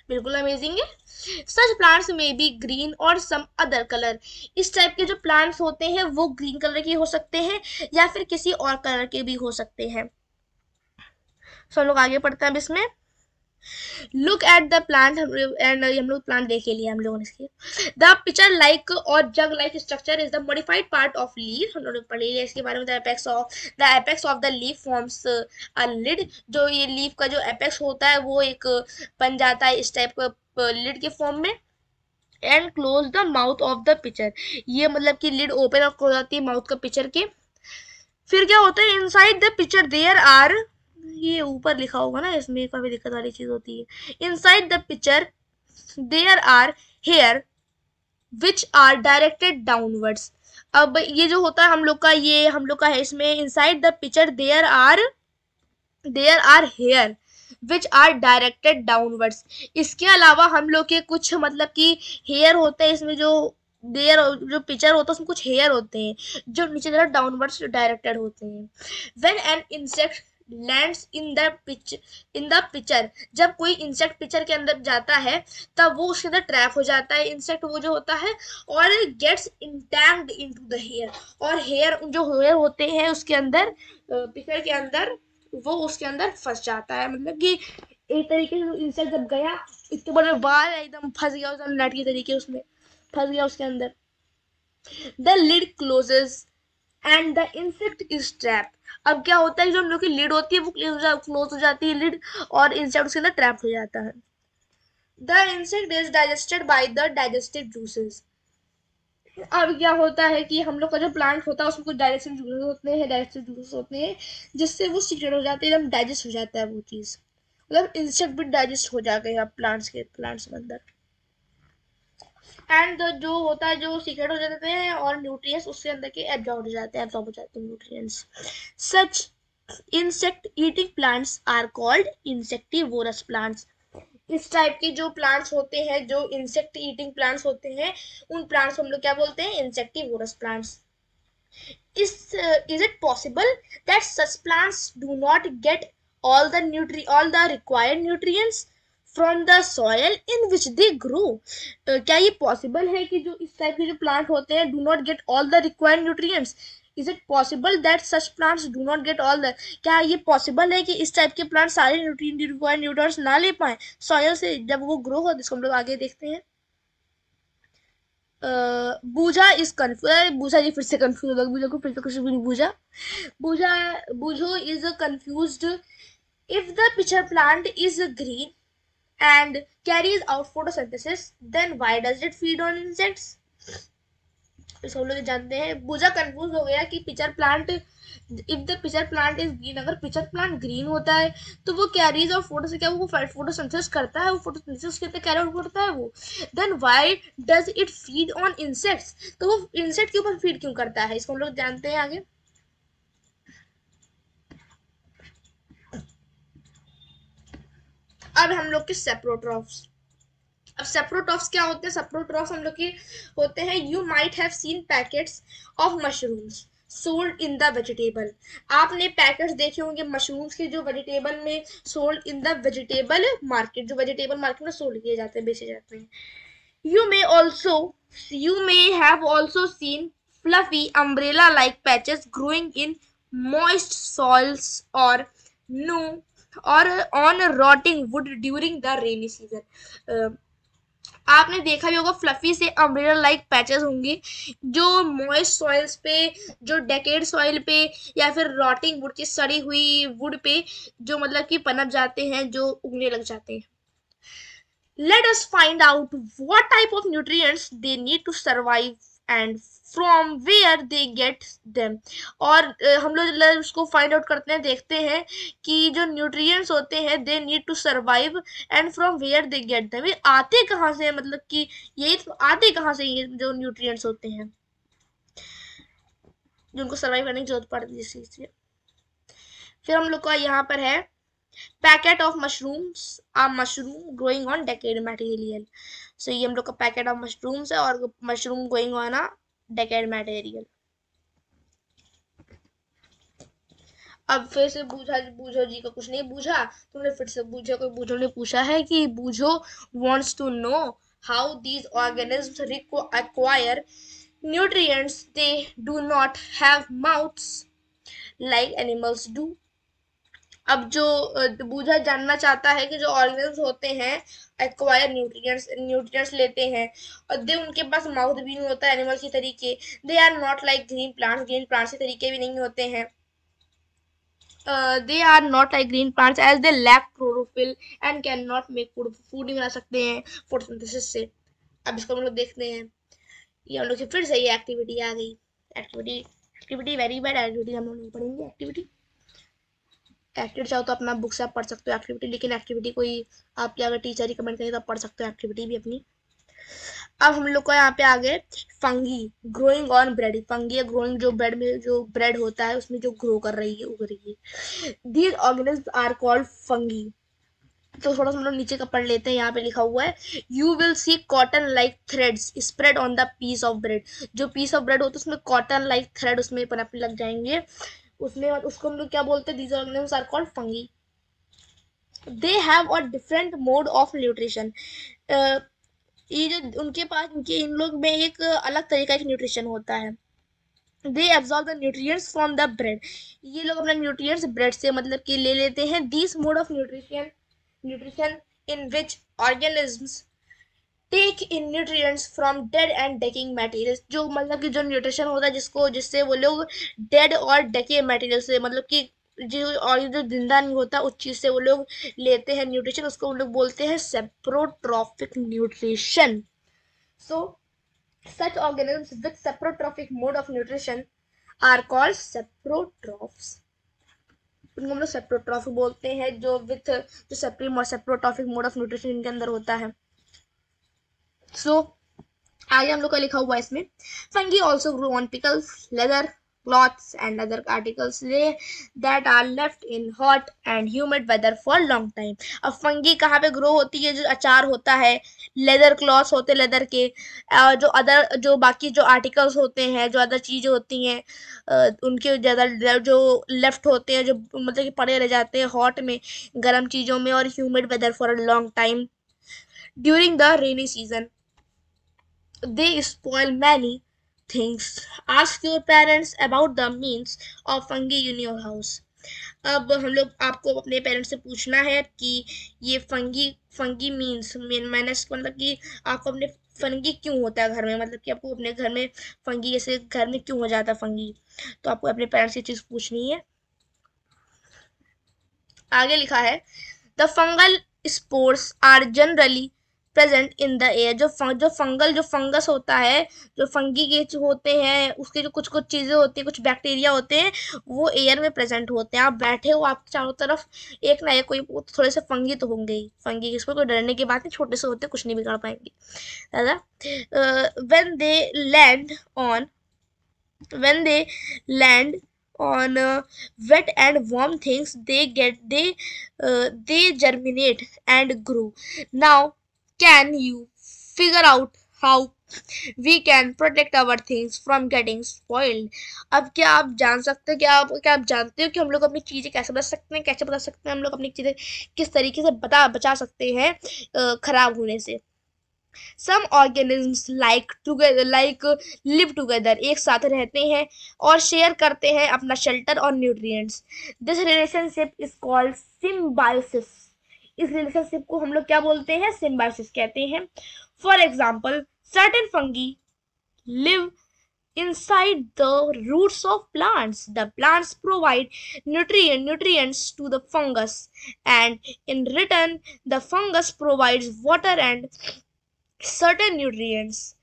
बिल्कुल अमेजिंग है। सच प्लांट्स में बी ग्रीन और सम अदर कलर। इस टाइप के जो प्लांट्स होते हैं वो ग्रीन कलर के हो सकते हैं या फिर किसी और कलर के भी हो सकते हैं। सो हम लोग आगे पढ़ते हैं अब इसमें। Look at the plant and हम लोग प्लांट देख लिए हम लोगों ने इसके। द पिचर लाइक और jug like structure is the modified part of leaf. हम लोगों ने पढ़ लिया इसके बारे में। The apex of the leaf forms a lid. जो ये लीफ का जो एपेक्स होता है वो एक बन जाता है इस टाइप का लिड के फॉर्म में। And close the mouth of the pitcher. ये मतलब कि लिड ओपन और क्लोज आती है माउथ का पिचर के। फिर क्या होता है, inside the pitcher there are, ये ऊपर लिखा होगा ना, इसमें काफी दिक्कत वाली चीज होती है। Inside the picture there are hair which are directed downwards. अब ये जो होता है हम लोग का, ये हम लोग का है इसमें inside the picture there are hair which are directed downwards. इसके अलावा हम लोग के कुछ मतलब कि हेयर होते हैं इसमें, जो पिक्चर होता है उसमें कुछ हेयर होते हैं जो नीचे तरफ डाउनवर्ड्स डायरेक्टेड होते हैं। When an insect lands in the picture, जब कोई इंसेक्ट पिक्चर के अंदर जाता है तब वो उसके अंदर ट्रैप हो जाता है इंसेक्ट वो जो होता है, और गेट्स इंटैंग्ड इनटू द हेयर, और हेयर जो हेयर होते हैं उसके अंदर पिक्चर के अंदर वो उसके अंदर फंस जाता है। मतलब कि एक तरीके से इंसेक्ट जब गया इसके बाद में बाल एकदम फंस गया उसमें, नेट के तरीके उसमें फंस गया उसके अंदर। The lid closes and the insect is trap. अब क्या होता है, जो हम लोग की लिड होती है वो क्लोज हो जाती है लिड, और इंसेक्ट उसके अंदर ट्रैप हो जाता है। The insect is digested by the digestive juices. अब क्या होता है कि हम लोग का जो प्लांट होता है उसमें कुछ डाइजेस्टिव जूसेस होते हैं जिससे वो सीक्रेट हो जाते हैं, एकदम डाइजेस्ट हो जाता है वो चीज, मतलब इंसेक्ट भी डाइजेस्ट हो जाएगा प्लांट्स के अंदर। एंड जो होता है जो सीक्रेट हो जाते हैं और न्यूट्रिएंट्स उसके अंदर के एब्जॉर्ब हो जाते हैं nutrients. Such insect eating plants are called insectivorous plants. इस टाइप के जो प्लांट्स होते हैं, जो इंसेक्ट ईटिंग प्लांट्स होते हैं, उन प्लांट्स को हम लोग क्या बोलते हैं, insectivorous plants. Is it possible that such plants do not get all the required nutrients from the soil in which they grow? क्या ये पॉसिबल है कि जो इस टाइप के जो प्लांट होते हैं do not get all the required nutrients? Is it possible that such plants do not get all the, क्या ये पॉसिबल है कि इस टाइप के प्लांट सारे रिक्वायर्ड न्यूट्रिएंट्स ना ले पाए सॉइल से जब वो ग्रो हो? जिसको हम लोग आगे देखते हैं। बूझा इज कंफ्यूज, बूझा जी फिर से कंफ्यूज होगा, बूझा को फिर से कुछ भी नहीं बूझा Boojho is confused if the pitcher plant is green and carries out photosynthesis then why does it feed on insects? इसको हम लोग जानते हैं। बूझा कंफ्यूज हो गया कि pitcher plant, if the pitcher plant is green, अगर पिचर प्लांट ग्रीन होता है तो वो कैरीज और फोटो से क्या वो फोटोसिंथेसिस करता है, वो फोटोसिंथेसिस के कैरी आउट करता है वो, then why does it feed on insects? तो वो इंसेक्ट के ऊपर फीड क्यों करता है, इसको हम लोग जानते हैं आगे। अब हम लोग के सेप्रोट्रॉफ्स। अब सेप्रोट्रॉफ्स क्या होते हैं? सेप्रोट्रॉफ्स हम लोग के होते हैं, you might have seen packets of mushrooms sold in the vegetable. आपने पैकेट्स देखे होंगे मशरूम्स के जो वेजिटेबल में sold in the vegetable market, जो वेजिटेबल मार्केट में सोल्ड किए जाते हैं, बेचे जाते हैं। You may have also seen fluffy umbrella like patches growing in moist soils or on rotting wood during the rainy season। आपने देखा भी होगा फ्लफी से अम्ब्रेला लाइक पैचेस होंगे जो मॉइस्ट सॉइल्स पे, जो डेकेड सॉइल पे, या फिर रॉटिंग वुड की सड़ी हुई वुड पे जो मतलब कि पनप जाते हैं, जो उगने लग जाते हैं। Let us find out what type of nutrients they need to survive and from where they get them। और हम लोग उसको फाइंड आउट करते हैं, देखते हैं कि जो न्यूट्रिएंट्स होते हैं they need to survive and from where they get them, ये आते कहाँ से, मतलब कि ये आते कहाँ से ये जो न्यूट्रिएंट्स होते हैं जो उनको सर्वाइव करने की जरूरत पड़ती है इस चीज से। फिर हम लोग का यहाँ पर है packet of mushrooms a mushroom growing on decayed material. So ये हम लोग का पैकेट ऑफ मशरूम्स है और mushroom growing on a decayed material. अब फिर से बूझो जी का कुछ नहीं बूझा, तुमने फिर से बूझो ने पूछा है कि बूझो wants to know how these organisms acquire nutrients they do not have mouths like animals do। अब जो बूझा जानना चाहता है कि जो ऑर्गेनिज्म होते हैं एक्वायर न्यूट्रिएंट्स लेते हैं और दे उनके पास माउथ भी नहीं होता एनिमल की तरीके, they are not like green plants के तरीके भी नहीं होते हैं, they are not like green plants as they lack chlorophyll and cannot make food नहीं बना सकते हैं फोटोसिंथेसिस से। अब इसको हम लोग देखते हैं, ये हम लोग की फिर से ये एक्टिविटी आ गई। एक्टिविटी वेरी बैड एक्टिविटी हम लोग नहीं पढ़ेंगे। एक्टिविटी चाहो तो अपना बुक से आप पढ़ सकते हो एक्टिविटी, लेकिन एक्टिविटी कोई आपके अगर टीचर रिकमेंड करे तो आप पढ़ सकते हो एक्टिविटी भी अपनी। अब हम लोग को यहाँ पे आगे fungi growing on bread. Fungi growing जो ब्रेड में जो ब्रेड होता है उसमें जो ग्रो कर रही है, उग रही है। These organism are called fungi. तो थोड़ा सा हम लोग नीचे का पढ़ लेते हैं, यहाँ पे लिखा हुआ है you will see cotton like threads spread on the piece of bread. जो पीस ऑफ ब्रेड होता है उसमें कॉटन लाइक थ्रेड उसमें पनपने लग जाएंगे, उसमें उसको हम लोग क्या बोलते हैं, these organisms are called fungi. They have a different mode of nutrition. ये जो उनके पास उनके इन लोग में एक अलग तरीका का न्यूट्रिशन होता है। They absorb the nutrients from the bread. ये लोग अपना न्यूट्रिएंट्स ब्रेड से मतलब कि ले लेते हैं। This mode of nutrition in which organisms take in nutrients from dead and decaying materials. जो मतलब कि जो न्यूट्रिशन होता है जिसको जिससे वो लोग डेड और डेके मटेरियल से मतलब कि जो और जो जिंदा नहीं होता उस चीज से वो लोग लेते हैं न्यूट्रिशन, उसको वो लोग बोलते हैं saprotrophic nutrition. So such organisms with saprotrophic mode of nutrition are called saprotrophs। उनको हम लोग सेप्रोट्रॉफिक बोलते हैं जो जो सेप्रोट्रॉफिक मोड ऑफ न्यूट्रिशन इनके अंदर होता है। सो आगे हम लोग का लिखा हुआ है इसमें, fungi also grow on pickles, leather, cloths and other articles that are left in hot and humid weather for long time। अब फंगी कहाँ पे ग्रो होती है, जो अचार होता है, लेदर क्लॉथ्स होते हैं लेदर के, जो अदर जो बाकी जो आर्टिकल्स होते हैं, जो अदर चीजें होती हैं उनके ज्यादा जो लेफ्ट होते हैं, जो मतलब कि पड़े रह जाते हैं हॉट में, गर्म चीजों में, और humid weather for a long time during the rainy season. They spoil many things। Ask your parents about the means of fungi in your house। अब हम लोग आपको अपने पेरेंट्स से पूछना है कि ये फंगी मीन्स मैंने मतलब कि आपको अपने फंगी क्यों होता है घर में, मतलब कि आपको अपने घर में फंगी जैसे घर में क्यों हो जाता है फंगी, तो आपको अपने पेरेंट्स से चीज पूछनी है। आगे लिखा है, the fungal spores are generally present in the air. जो फंगस होता है, जो फंगी के जो होते हैं उसके जो कुछ कुछ चीजें होती है, कुछ बैक्टीरिया होते हैं, वो एयर में प्रेजेंट होते हैं। आप बैठे हो, आपके चारों तरफ एक ना एक कोई थोड़े से फंगी तो होंगे ही। फंगी इसको कोई डरने की बात नहीं, छोटे से होते कुछ नहीं बिगाड़ पाएंगे दादा। When they land on when they land on wet and warm things, they germinate and grow। Now can you figure out how we can protect our things from getting spoiled। अब क्या आप जान सकते हो, क्या आप जानते हो कि हम लोग अपनी चीजें कैसे बचा सकते हैं, कैसे बता सकते हैं हम लोग अपनी चीजें किस तरीके से बचा सकते हैं खराब होने से। Some organisms like live together, एक साथ रहते हैं और शेयर करते हैं अपना शेल्टर और nutrients. This relationship is called symbiosis. इस रिलेशनशिप को हम लोग क्या बोलते हैं, सिम्बायोसिस कहते हैं। For example, certain fungi live inside the roots of plants। The plants provide nutrients to the fungus, and in return the fungus provides water and certain nutrients.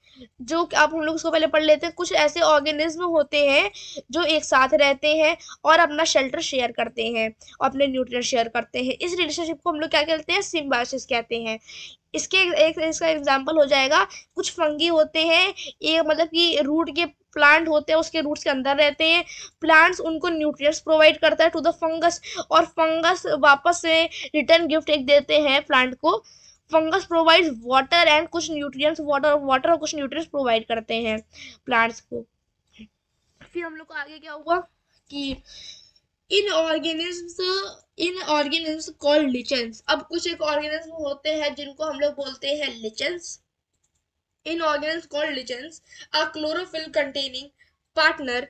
जो आप हम लोग उसको पहले पढ़ लेते हैं। कुछ ऐसे ऑर्गेनिज्म होते हैं जो एक साथ रहते हैं और अपना शेल्टर शेयर करते हैं और अपने न्यूट्रिएंट शेयर करते हैं। इस रिलेशनशिप को हम लोग क्या कहते हैं, सिम्बायोसिस कहते हैं। इसका एग्जांपल हो जाएगा, कुछ फंगी होते हैं, ये मतलब कि रूट के प्लांट होते हैं, उसके रूट्स के अंदर रहते हैं। प्लांट्स उनको न्यूट्रिएंट्स प्रोवाइड करता है टू द फंगस, और फंगस वापस से रिटर्न गिफ्ट एक देते हैं प्लांट को। फंगस प्रोवाइड वाटर एंड कुछ न्यूट्रिएंट्स, वाटर और कुछ न्यूट्रिएंट्स प्रोवाइड करते हैं प्लांट्स को। फिर हम लोग को आगे क्या हुआ कि इन ऑर्गेनिजम्स कॉल्ड लिचेंस। अब कुछ एक ऑर्गेनिज्म होते हैं जिनको हम लोग बोलते हैं lichens. In organisms called lichens a chlorophyll containing partner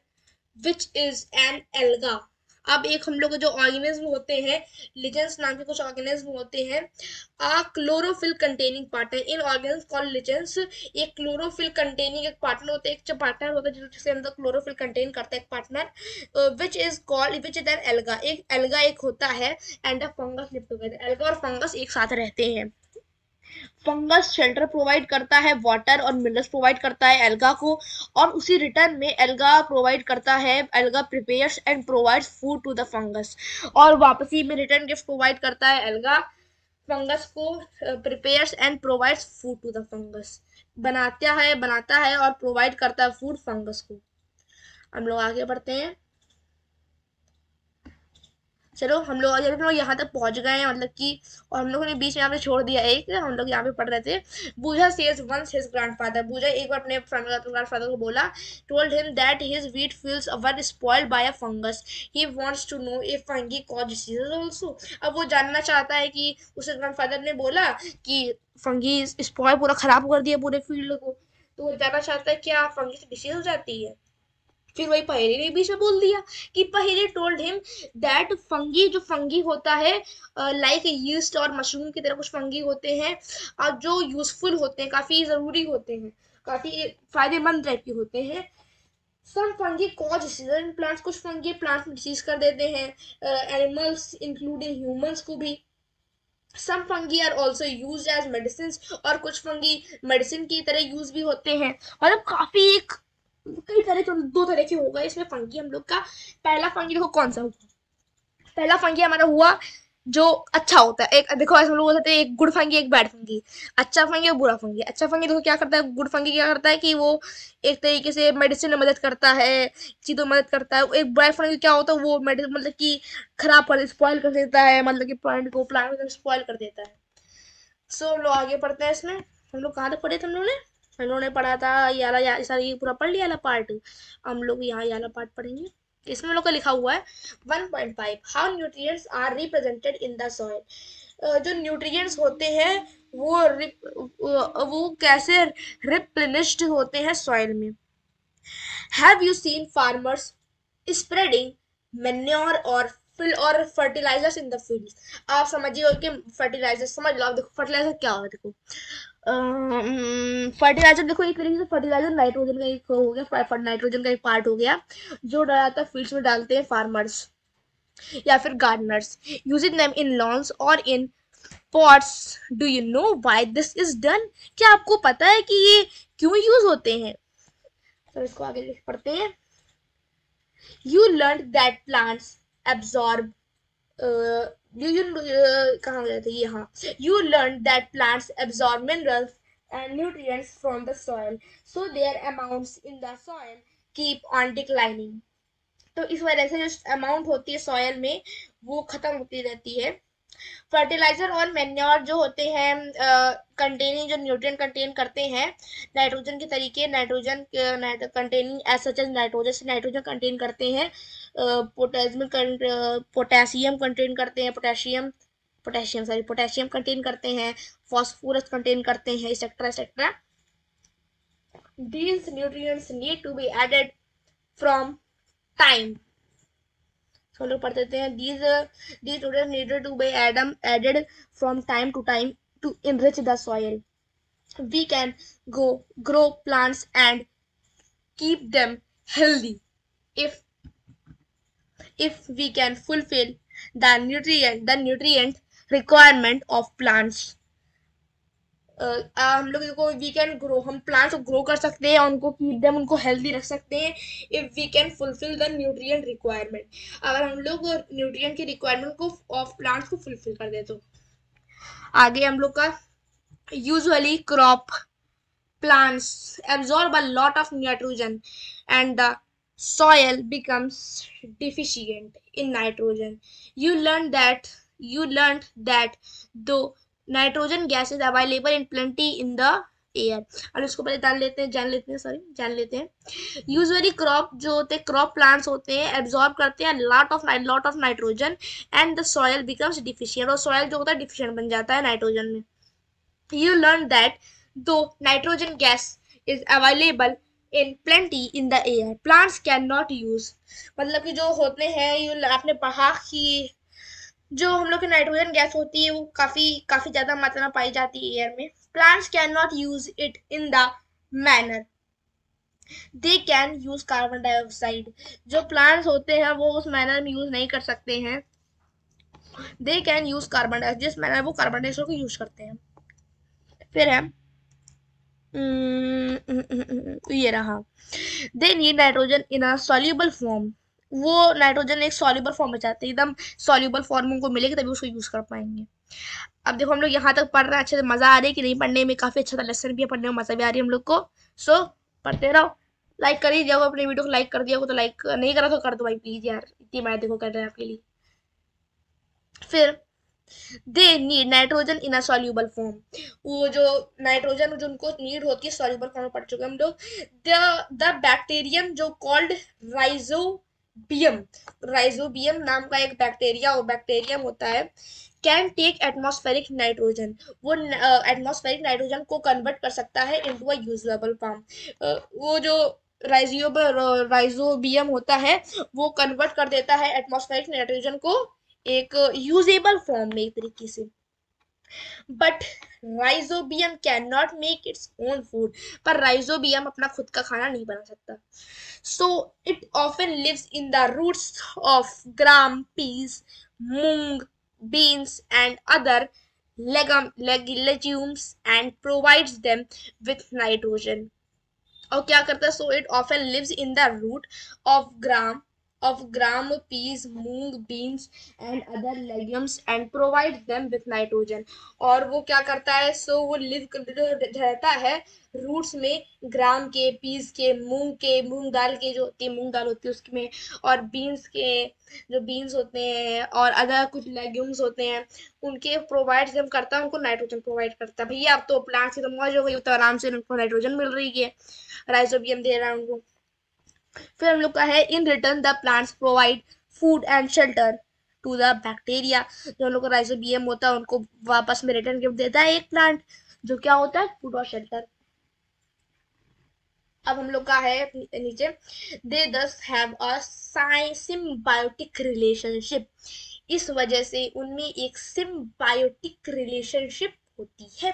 which is an alga. अब एक हम लोग जो ऑर्गेनिज्म होते हैं, लिचेंस नाम के कुछ ऑर्गेनिज्म होते हैं, a chlorophyll containing partner. In organism called lichens एक क्लोरोफिल कंटेनिंग एक पार्टनर होता है, एक पार्टनर होता है जिसके अंदर क्लोरोफिल कंटेन करता है एक partner, which is an alga. एक एल्गा एक होता है, and a fungus live together. Alga और फंगस एक साथ रहते हैं। फंगस शेल्टर प्रोवाइड करता है, वाटर और मिनरल्स प्रोवाइड करता है एल्गा को, और उसी रिटर्न में एल्गा प्रोवाइड करता है, alga prepares and provides food to the fungus, और वापसी में रिटर्न गिफ्ट प्रोवाइड करता है एल्गा फंगस को, prepares and provides food to the fungus. बनाता है और प्रोवाइड करता है फूड फंगस को। हम लोग आगे बढ़ते हैं। चलो हम लोग अभी हम लोग यहाँ तक पहुंच गए हैं, मतलब कि और हम लोगों ने बीच में यहाँ पे छोड़ दिया एक, हम लोग यहाँ पे पढ़ रहे थे। बूझा सेज वंस हिज ग्रैंडफादर, बूझा एक बार अपने ग्रैंडफादर को बोला, told him that his wheat fields were spoiled by a fungus, he wants to know if fungi cause diseases also. अब वो जानना चाहता है कि उसके ग्रैंडफादर ने बोला कि फंगी स्पॉइल पूरा खराब कर दिया पूरे फील्ड को, तो वो जानना चाहता है क्या फंगी से डिसीज हो जाती है। फिर वही पहेली ने बीच में बोल दिया कि पहेली टोल्ड हिम दैट फंगी, जो फंगी होता है लाइक यीस्ट और मशरूम की तरह कुछ फंगी होते हैं और जो यूजफुल होते हैं, काफी जरूरी होते हैं, काफी फायदेमंद टाइप के होते हैं। Some fungi cause disease in plants, कुछ फंगी प्लांट्स में डिसीज कर देते हैं, एनिमल्स इंक्लूडिंग ह्यूमंस को भी। Some fungi are also use as medicine, और कुछ फंगी मेडिसिन की तरह यूज भी होते हैं। मतलब काफी एक कई तरह के, दो तरह के हो गए इसमें फंगी हम लोग का। पहला फंगी देखो कौन सा हुआ, पहला फंगी हमारा हुआ जो अच्छा होता है। एक देखो ऐसे हम लोग बोलते हैं एक गुड फंगी एक बैड फंगी, अच्छा फंगी और बुरा फंगी। अच्छा फंगी देखो क्या करता है, गुड फंगी क्या करता है कि वो एक तरीके से मेडिसिन में मदद करता है, चीजों में मदद करता है। एक बैड फंगी क्या होता है, वो मेडिसिन मतलब कि खराब कर स्पॉइल कर देता है, मतलब कि प्लांट को स्पॉइल कर देता है। सो हम लोग आगे पढ़ते हैं इसमें। हम लोग कहाँ तक पढ़े थे हम लोग ने, हम लोगों ने पढ़ा था ये वाला, ये पूरा पढ़ लिया वाला पार्ट। हम लोग यहाँ ये वाला पार्ट पढ़ेंगे। इसमें हम लोग का लिखा हुआ है 1.5 how nutrients are represented in the soil. जो न्यूट्रिएंट्स होते हैं वो कैसे रिप्लेनिश्ड होते हैं सॉइल में। Have you seen farmers spreading manure और फर्टिलाइजर्स इन द फील्ड। आप समझिए कि फर्टिलाइजर समझ लो, आप देखो फर्टिलाइजर क्या होगा। देखो फर्टिलाइजर देखो एक तरीके से फर्टिलाइजर नाइट्रोजन का एक हो गया, नाइट्रोजन का एक पार्ट हो गया जो डालता फील्ड्स में डालते हैं फार्मर्स या फिर gardeners, using them in lawns और in pots. Do you know why this is done, क्या आपको पता है कि ये क्यों यूज होते हैं। तो इसको आगे पढ़ते हैं। You learned that plants absorb कहाँ गए थे ये, हाँ। You learned that plants absorb minerals and nutrients from the soil, so their amounts in the soil keep on declining. तो इस वजह से जो अमाउंट होती है सॉयल में वो खत्म होती रहती है। फर्टिलाइजर और मैन्योर जो होते हैं कंटेनिंग, जो न्यूट्रिएंट कंटेन करते हैं नाइट्रोजन के तरीके, nitrogen containing as such as nitrogen से नाइट्रोजन कंटेन करते हैं, पोटेशियम कंटेन करते हैं, पोटेशियम कंटेन करते हैं, फॉस्फोरस कंटेन करते हैं, etcetera etcetera. These nutrients need to be added from time. हम लोग पढ़ देते हैं these nutrients needed to be added from time to time to enrich the soil. We can grow plants and keep them healthy if we can fulfill the nutrient requirement of plants. हम लोग देखो we can grow, हम plants को grow कर सकते हैं, उनको keep them, उनको हेल्दी रख सकते हैं if we can fulfil the nutrient requirement, अगर हम लोग न्यूट्रिएंट की रिक्वायरमेंट को ऑफ प्लांट्स को फुलफिल कर दे तो। आगे हम लोग का usually crop plants absorb a lot of nitrogen and the soil becomes deficient in nitrogen. You learned that though nitrogen gas is available in plenty in the air. और इसको पहले जान लेते हैं। यूजुअली क्रॉप जो होते हैं, क्रॉप प्लांट्स होते हैं, एब्जॉर्ब करते हैं lot of nitrogen and the soil becomes deficient, और सॉयल जो होता है डिफिशियंट बन जाता है नाइट्रोजन में। You learn that though nitrogen gas is available in plenty in the air, plants cannot use, मतलब कि जो होते हैं ये आपने पढ़ा कि जो हम लोग की नाइट्रोजन गैस होती है वो काफी ज्यादा मात्रा में पाई जाती है एयर में। Plants can not use it in the manner they can use carbon dioxide, जो प्लांट्स होते हैं वो उस मैनर में यूज नहीं कर सकते हैं। They can use carbon dioxide, जिस मैनर वो कार्बन डाइऑक्साइड को यूज करते हैं। फिर है ये रहा they need nitrogen in a soluble form, वो नाइट्रोजन एक सॉल्युबल फॉर्म में चाहते हैं, एकदम सॉल्युबल फॉर्म उनको मिलेगी तभी उसको यूज कर पाएंगे। अब देखो हम लोग यहाँ तक पढ़ रहे हैं, अच्छे से मजा आ रही है कि नहीं पढ़ने में, काफी अच्छा था लेसन भी, पढ़ने में मजा भी आ रही है हम लोग को। सो पढ़ते रहो, लाइक कर ही जाओ, अपने वीडियो को लाइक कर दिया हो तो लाइक नहीं करा तो कर दो भाई प्लीज यार, इतनी मैं देखो कर रहे हैं आपके लिए। फिर they need nitrogen in a soluble form, वो जो नाइट्रोजन जो उनको नीड होती है सॉल्यूबल फॉर्म में पढ़ चुके हम लोग। द बैक्टीरियम जो कॉल्ड राइजोबियम, राइजोबियम नाम का एक बैक्टीरिया और बैक्टीरियम होता है, कैन टेक एटमॉस्फेरिक नाइट्रोजन, वो एटमॉस्फेरिक नाइट्रोजन को कन्वर्ट कर सकता है इनटू अ यूजेबल फॉर्म। वो जो राइजोबियम होता है वो कन्वर्ट कर देता है एटमॉस्फेरिक नाइट्रोजन को एक यूजेबल फॉर्म में एक तरीके से। But rhizobium can not make its own food, पर राइजोबियम अपना खुद का खाना नहीं बना सकता। So it often lives in the roots of gram, peas, moong, beans and other legumes and provides them with nitrogen। और क्या करता है, so it often lives in the root of gram, peas, moong, beans and other legumes and provides them with nitrogen. और वो क्या करता है, सो वो लिव रहता है रूट्स में ग्राम के, पीस के, मूंग दाल के जो होती है, मूंग दाल होती है उसमें, और बीन्स के जो बीन्स होते हैं, और अदर कुछ लेग्यूम्स होते हैं उनके प्रोवाइड जब करता है, उनको नाइट्रोजन प्रोवाइड करता है। भैया अब तो प्लांट्स की तो मौज हो गई, तो आराम से उनको नाइट्रोजन मिल रही है, राइजोबियम दे रहा है उनको। फिर हम लोग का है in return the plants provide food and shelter to the bacteria. जो हम लोग का राइजोबियम होता है उनको वापस में रिटर्न गिफ्ट देता है एक प्लांट, जो क्या होता है, फूड और शेल्टर। अब हम लोग का है नीचे, दे दस हैव अ सिम्बायोटिक रिलेशनशिप, इस वजह से उनमें एक सिम्बायोटिक रिलेशनशिप होती है।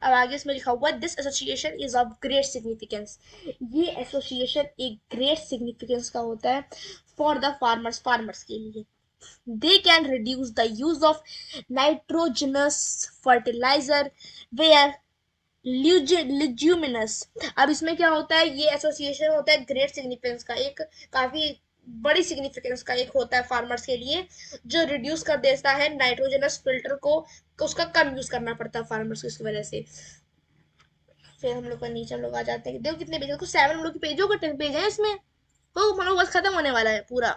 अब आगे इसमें लिखा हुआ this association is of great significance, ये एसोसिएशन एक ग्रेट सिग्निफिकेंस का होता है फॉर द फार्मर्स के लिए। They can reduce the use of nitrogenous fertiliser where leguminous. अब इसमें क्या होता है, ये एसोसिएशन होता है ग्रेट सिग्निफिकेंस का, एक काफी बड़ी सिग्निफिकेंस का एक होता है फार्मर्स के लिए, जो रिड्यूस कर देता है नाइट्रोजनस फिल्टर को, उसका कम यूज करना पड़ता है फार्मर्स को इसकी वजह से। फिर हम लोग का नीचे हम लोग आ जाते हैं, देखो कितने पेज, देखो 7 हम लोग के पेज होगा, 10 पेज है इसमें, तो हम लोग बस खत्म होने वाला है पूरा।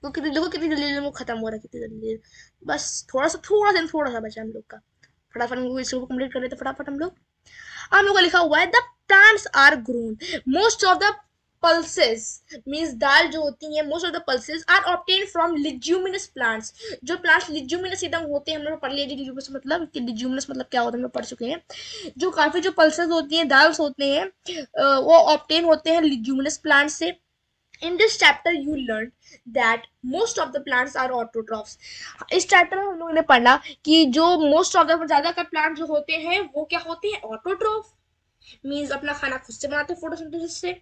तो कितनी देखो कितनी जल्दी खत्म हो रहा है, कितनी जल्दी, बस थोड़ा सा बचा हम लोग का, फटाफट इसको कंप्लीट कर लेते फटाफट हम लोग। हम लोग का लिखा हुआ है the plants are grown, most of the pulses means दाल जो होती है, most of the pulses are obtain from leguminous plants. जो प्लांट्स लिग्यूमिनस एकदम होते हैं, हम लोग पढ़ लिए लिग्यूमिनस मतलब, कि लिग्यूमिनस मतलब क्या होता है हम लोग पढ़ चुके हैं। जो काफी जो पल्सेस होती हैं, दाल्स होते हैं, वो ऑब्टेन होते हैं लिग्यूमिनस प्लांट से। In this chapter you learned that most of the plants are autotrophs। इस चैप्टर में हम लोगों ने पढ़ा कि जो मोस्ट ऑफ द ज्यादातर प्लांट जो होते हैं वो क्या होते हैं, ऑटोट्रॉफ, मींस अपना खाना खुद से बनाते हैं फोटोसिंथेसिस से।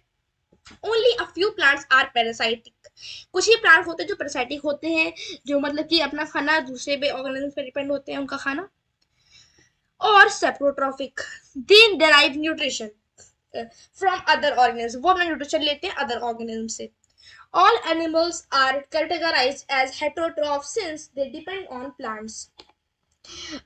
Only a few plants are parasitic, कुछ ही प्लांट होते हैं जो पैरासाइटिक होते हैं, जो मतलब कि अपना खाना दूसरे पे ऑर्गेनिज्म पे डिपेंड होते हैं उनका खाना। और saprotrophic, they derive nutrition from other organism, वो अपना न्यूट्रिशन लेते हैं अदर ऑर्गेनिज्म से। All animals are categorized as heterotrophs since they depend on plants।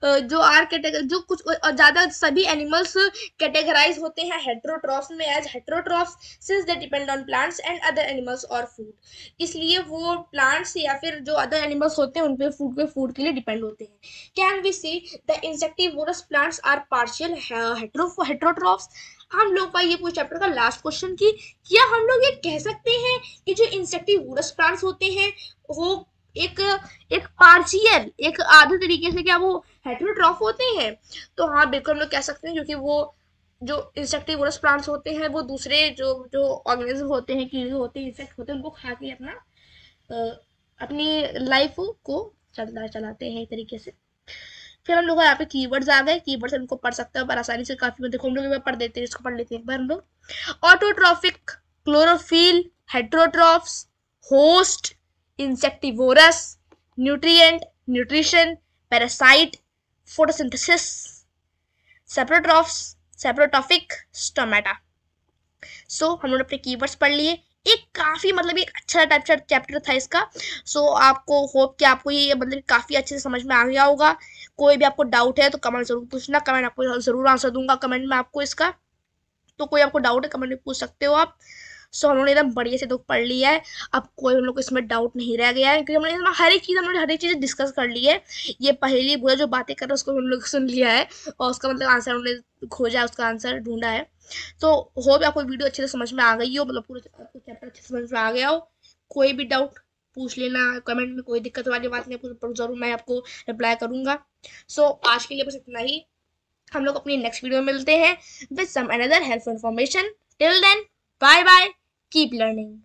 जो आर कैटेगरी जो कुछ ज्यादा सभी एनिमल्स कैटेगराइज होते हैं हेटेरोट्रॉफ्स में as heterotrophs since they depend on plants and other animals और फूड, इसलिए वो प्लांट्स या फिर जो अदर एनिमल्स होते हैं उन पे फूड के लिए डिपेंड होते हैं। Can we see the insectivorous plants are partial heterotrophs. हम लोग का ये पूरे चैप्टर का लास्ट क्वेश्चन की, क्या हम लोग ये कह सकते हैं कि जो इंसेक्टिवोरस प्लांट्स होते हैं वो एक एक पार्शियल एक आधे तरीके से क्या वो हेटेरोट्रॉफ होते हैं? तो हाँ बिल्कुल हम लोग कह सकते हैं, क्योंकि वो जो इंसेक्टिवोरस प्लांट्स होते हैं वो दूसरे जो जो ऑर्गेनिज्म होते हैं, कीड़े होते हैं, इंसेक्ट होते हैं, उनको खा के अपनी लाइफ को चलाते हैं एक तरीके से। फिर हम लोग यहाँ पे कीवर्ड्स आ गए, कीवर्ड्स हमको पढ़ सकते हैं पर आसानी से, काफी देखो हम लोग पढ़ देते हैं, इसको पढ़ लेते हैं एक बार हम लोग। Autotrophic, chlorophyll, heterotrophs, host, insectivorous, nutrient, nutrition, parasite, photosynthesis, saprotrophs, saprotrophic, stomata. So हम लोग अपने कीवर्ड्स पढ़ लिए, एक काफी मतलब एक अच्छा टाइप चैप्टर था इसका। सो आपको होप कि आपको ये मतलब काफी अच्छे से समझ में आ गया होगा। कोई भी आपको डाउट है तो कमेंट जरूर पूछना, कमेंट आपको जरूर आंसर दूंगा कमेंट में आपको इसका, तो कोई आपको डाउट है कमेंट में पूछ सकते हो आप। सो हम लोगों ने एकदम बढ़िया से तो पढ़ लिया है। अब कोई हम लोग को इसमें डाउट नहीं रह गया है, क्योंकि हमने हर एक चीज़ डिस्कस कर ली है। ये पहली बुरा जो बातें कर रहे हैं उसको हम लोग सुन लिया है, और उसका मतलब आंसर हमने खोजा, उसका आंसर ढूंढा है। तो होप आपको वीडियो अच्छे से समझ में आ गई हो, मतलब पूरा आपको चैप्टर अच्छे से समझ में आ गया हो। कोई भी डाउट पूछ लेना कमेंट में, कोई दिक्कत वाली बात नहीं, जरूर मैं आपको रिप्लाई करूंगा। सो आज के लिए बस इतना ही। हम लोग अपनी नेक्स्ट वीडियो में मिलते हैं with some another helpful information. Till then, bye bye, keep learning.